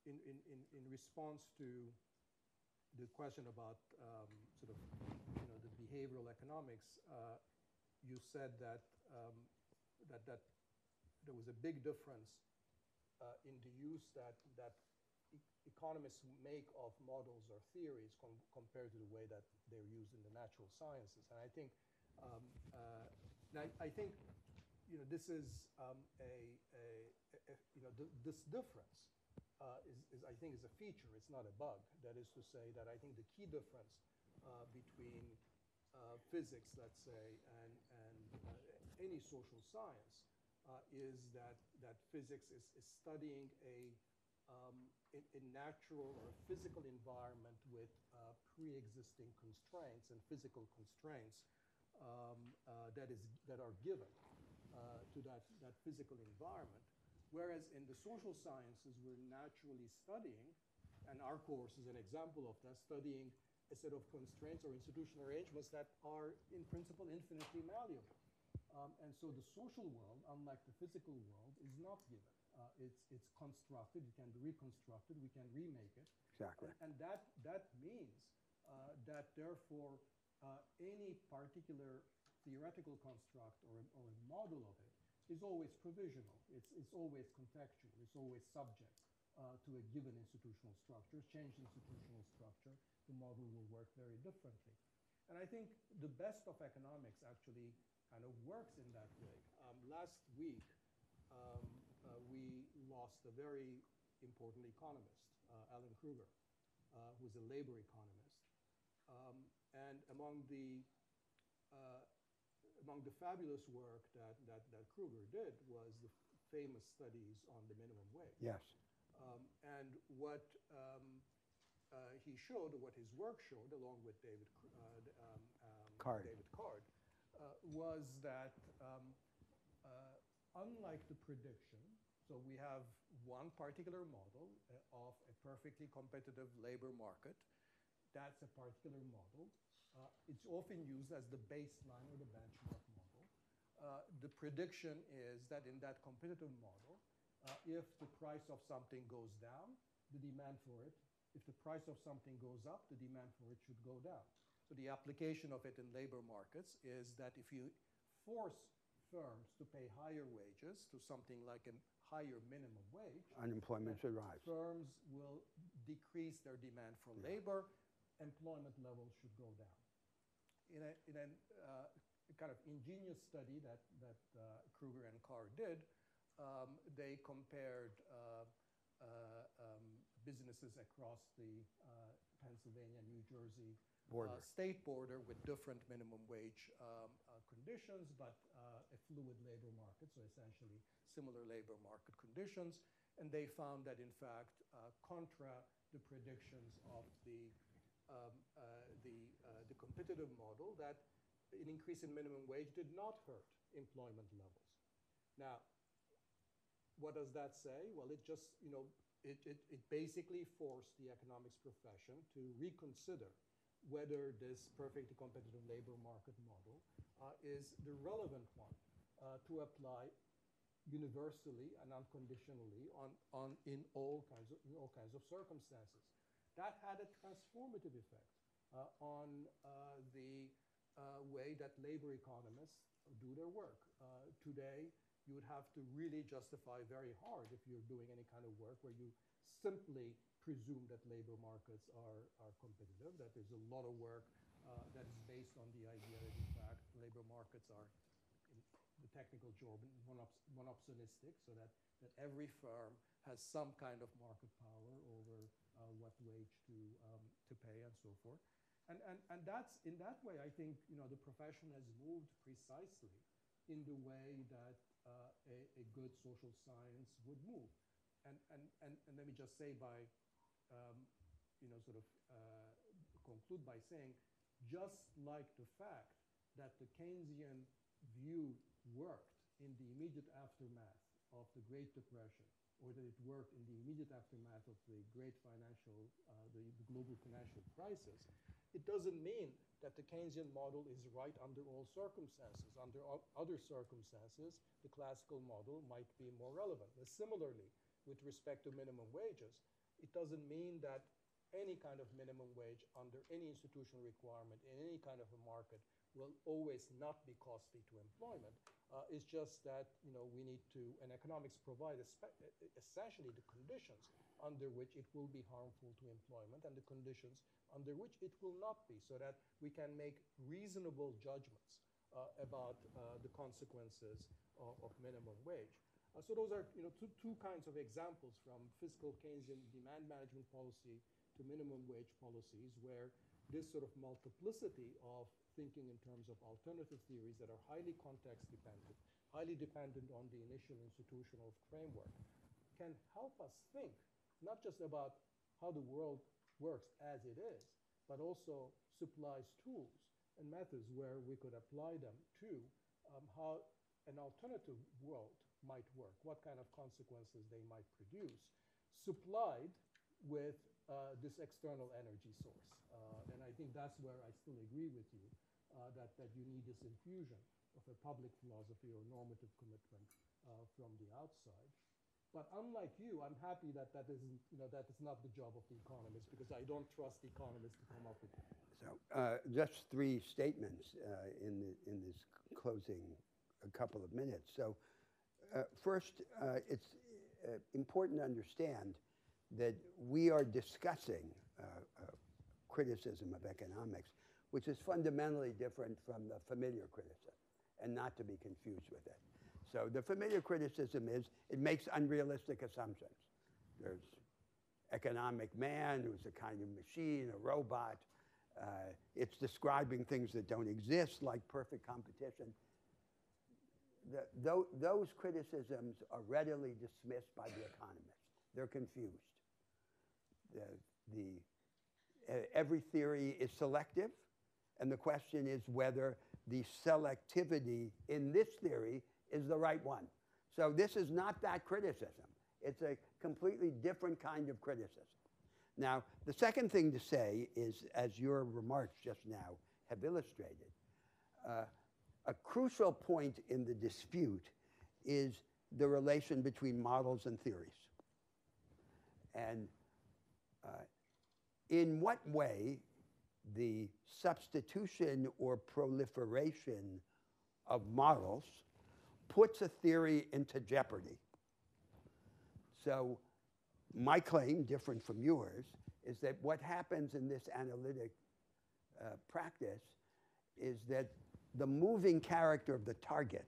in response to the question about sort of the behavioral economics, you said that that there was a big difference in the use that economists make of models or theories compared to the way that they're used in the natural sciences. And I think this is this difference I think is a feature. It's not a bug. That is to say that I think the key difference between physics, let's say, and any social science is that physics is studying a in natural or physical environment with pre-existing constraints and physical constraints that are given to that physical environment. Whereas in the social sciences, we're naturally studying, and our course is an example of that, studying a set of constraints or institutional arrangements that are, in principle, infinitely malleable. And so the social world, unlike the physical world, is not given. It's constructed, it can be reconstructed, we can remake it. Exactly. And that means that, therefore, any particular theoretical construct or a model of it is always provisional. It's always contextual. It's always subject to a given institutional structure. Change institutional structure, the model will work very differently. And I think the best of economics actually kind of works in that way. Last week, we lost a very important economist, Alan Kruger, who's a labor economist. And among the fabulous work that Kruger did was the famous studies on the minimum wage. Yes. And what he showed, what his work showed, along with David Card, was that unlike the prediction, so we have one particular model of a perfectly competitive labor market. That's a particular model. It's often used as the baseline or the benchmark model. The prediction is that in that competitive model, if the price of something goes down, the demand for it. If the price of something goes up, the demand for it should go down. So the application of it in labor markets is that if you force firms to pay higher wages to something like a higher minimum wage, unemployment should rise. Firms will decrease their demand for labor, employment levels should go down. In a kind of ingenious study that Kruger and Carr did, they compared businesses across the Pennsylvania, New Jersey state border with different minimum wage conditions, but a fluid labor market, so essentially similar labor market conditions. And they found that, in fact, contra the predictions of the competitive model, that an increase in minimum wage did not hurt employment levels. Now, what does that say? Well, it just, it basically forced the economics profession to reconsider whether this perfectly competitive labor market model is the relevant one to apply universally and unconditionally in all kinds of circumstances. That had a transformative effect on the way that labor economists do their work. Today, you would have to really justify very hard if you're doing any kind of work where you simply presume that labor markets are competitive, that there's a lot of work that is based on the idea that, in fact, labor markets are, in the technical jargon, monopsonistic, so that every firm has some kind of market power over what wage to pay and so forth. And that's, in that way, I think, the profession has moved precisely in the way that a good social science would move. And let me just say conclude by saying, just like the fact that the Keynesian view worked in the immediate aftermath of the Great Depression, or that it worked in the immediate aftermath of the great the global financial crisis, it doesn't mean that the Keynesian model is right under all circumstances. Under other circumstances, the classical model might be more relevant. And similarly, with respect to minimum wages, it doesn't mean that any kind of minimum wage under any institutional requirement in any kind of a market will always not be costly to employment. It's just that we need to, and economics provide essentially the conditions under which it will be harmful to employment and the conditions under which it will not be, so that we can make reasonable judgments about the consequences of minimum wage. So those are two kinds of examples, from fiscal Keynesian demand management policy to minimum wage policies, where this sort of multiplicity of thinking in terms of alternative theories that are highly context dependent, highly dependent on the initial institutional framework, can help us think not just about how the world works as it is, but also supplies tools and methods where we could apply them to how an alternative world might work, what kind of consequences they might produce, supplied with this external energy source. And I think that's where I still agree with you, that you need this infusion of a public philosophy or normative commitment from the outside. But unlike you, I'm happy that that is not the job of the economists, because I don't trust the economists to come up with it. So just three statements in this closing a couple of minutes. So first, it's important to understand that we are discussing criticism of economics, which is fundamentally different from the familiar criticism, and not to be confused with it. So the familiar criticism is it makes unrealistic assumptions. There's economic man who's a kind of machine, a robot. It's describing things that don't exist, like perfect competition. Those criticisms are readily dismissed by the economists. They're confused. Every theory is selective, and the question is whether the selectivity in this theory is the right one. So this is not that criticism. It's a completely different kind of criticism. Now, the second thing to say is, as your remarks just now have illustrated, a crucial point in the dispute is the relation between models and theories. And in what way the substitution or proliferation of models puts a theory into jeopardy. So my claim, different from yours, is that what happens in this analytic practice is that the moving character of the target,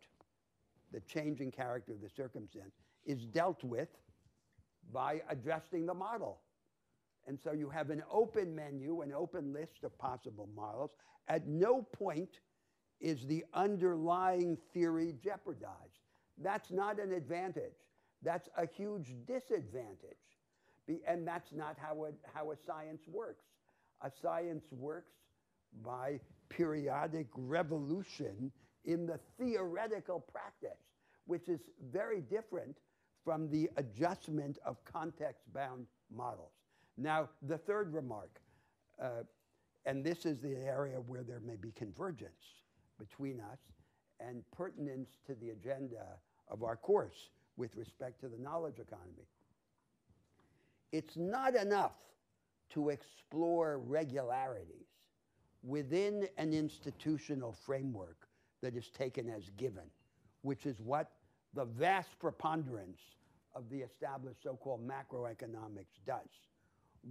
the changing character of the circumstance, is dealt with by adjusting the model. And so you have an open menu, an open list of possible models. At no point is the underlying theory jeopardized. That's not an advantage. That's a huge disadvantage. And that's not how a science works. A science works by periodic revolution in the theoretical practice, which is very different from the adjustment of context-bound models. Now, the third remark, and this is the area where there may be convergence between us and pertinence to the agenda of our course with respect to the knowledge economy. It's not enough to explore regularities within an institutional framework that is taken as given, which is what the vast preponderance of the established so-called macroeconomics does.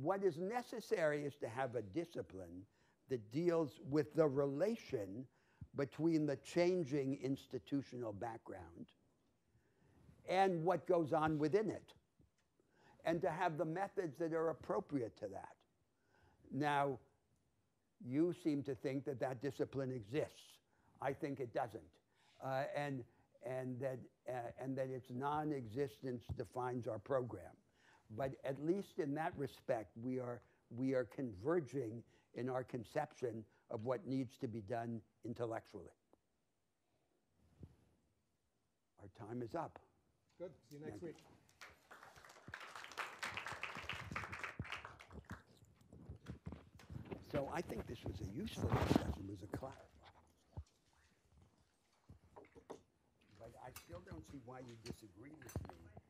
What is necessary is to have a discipline that deals with the relation between the changing institutional background and what goes on within it, and to have the methods that are appropriate to that. Now, you seem to think that that discipline exists. I think it doesn't, and that its non-existence defines our program. But at least in that respect, we are converging in our conception of what needs to be done intellectually. Our time is up. Good. See you next week. So I think this was a useful discussion. It was a class. But I still don't see why you disagree with me.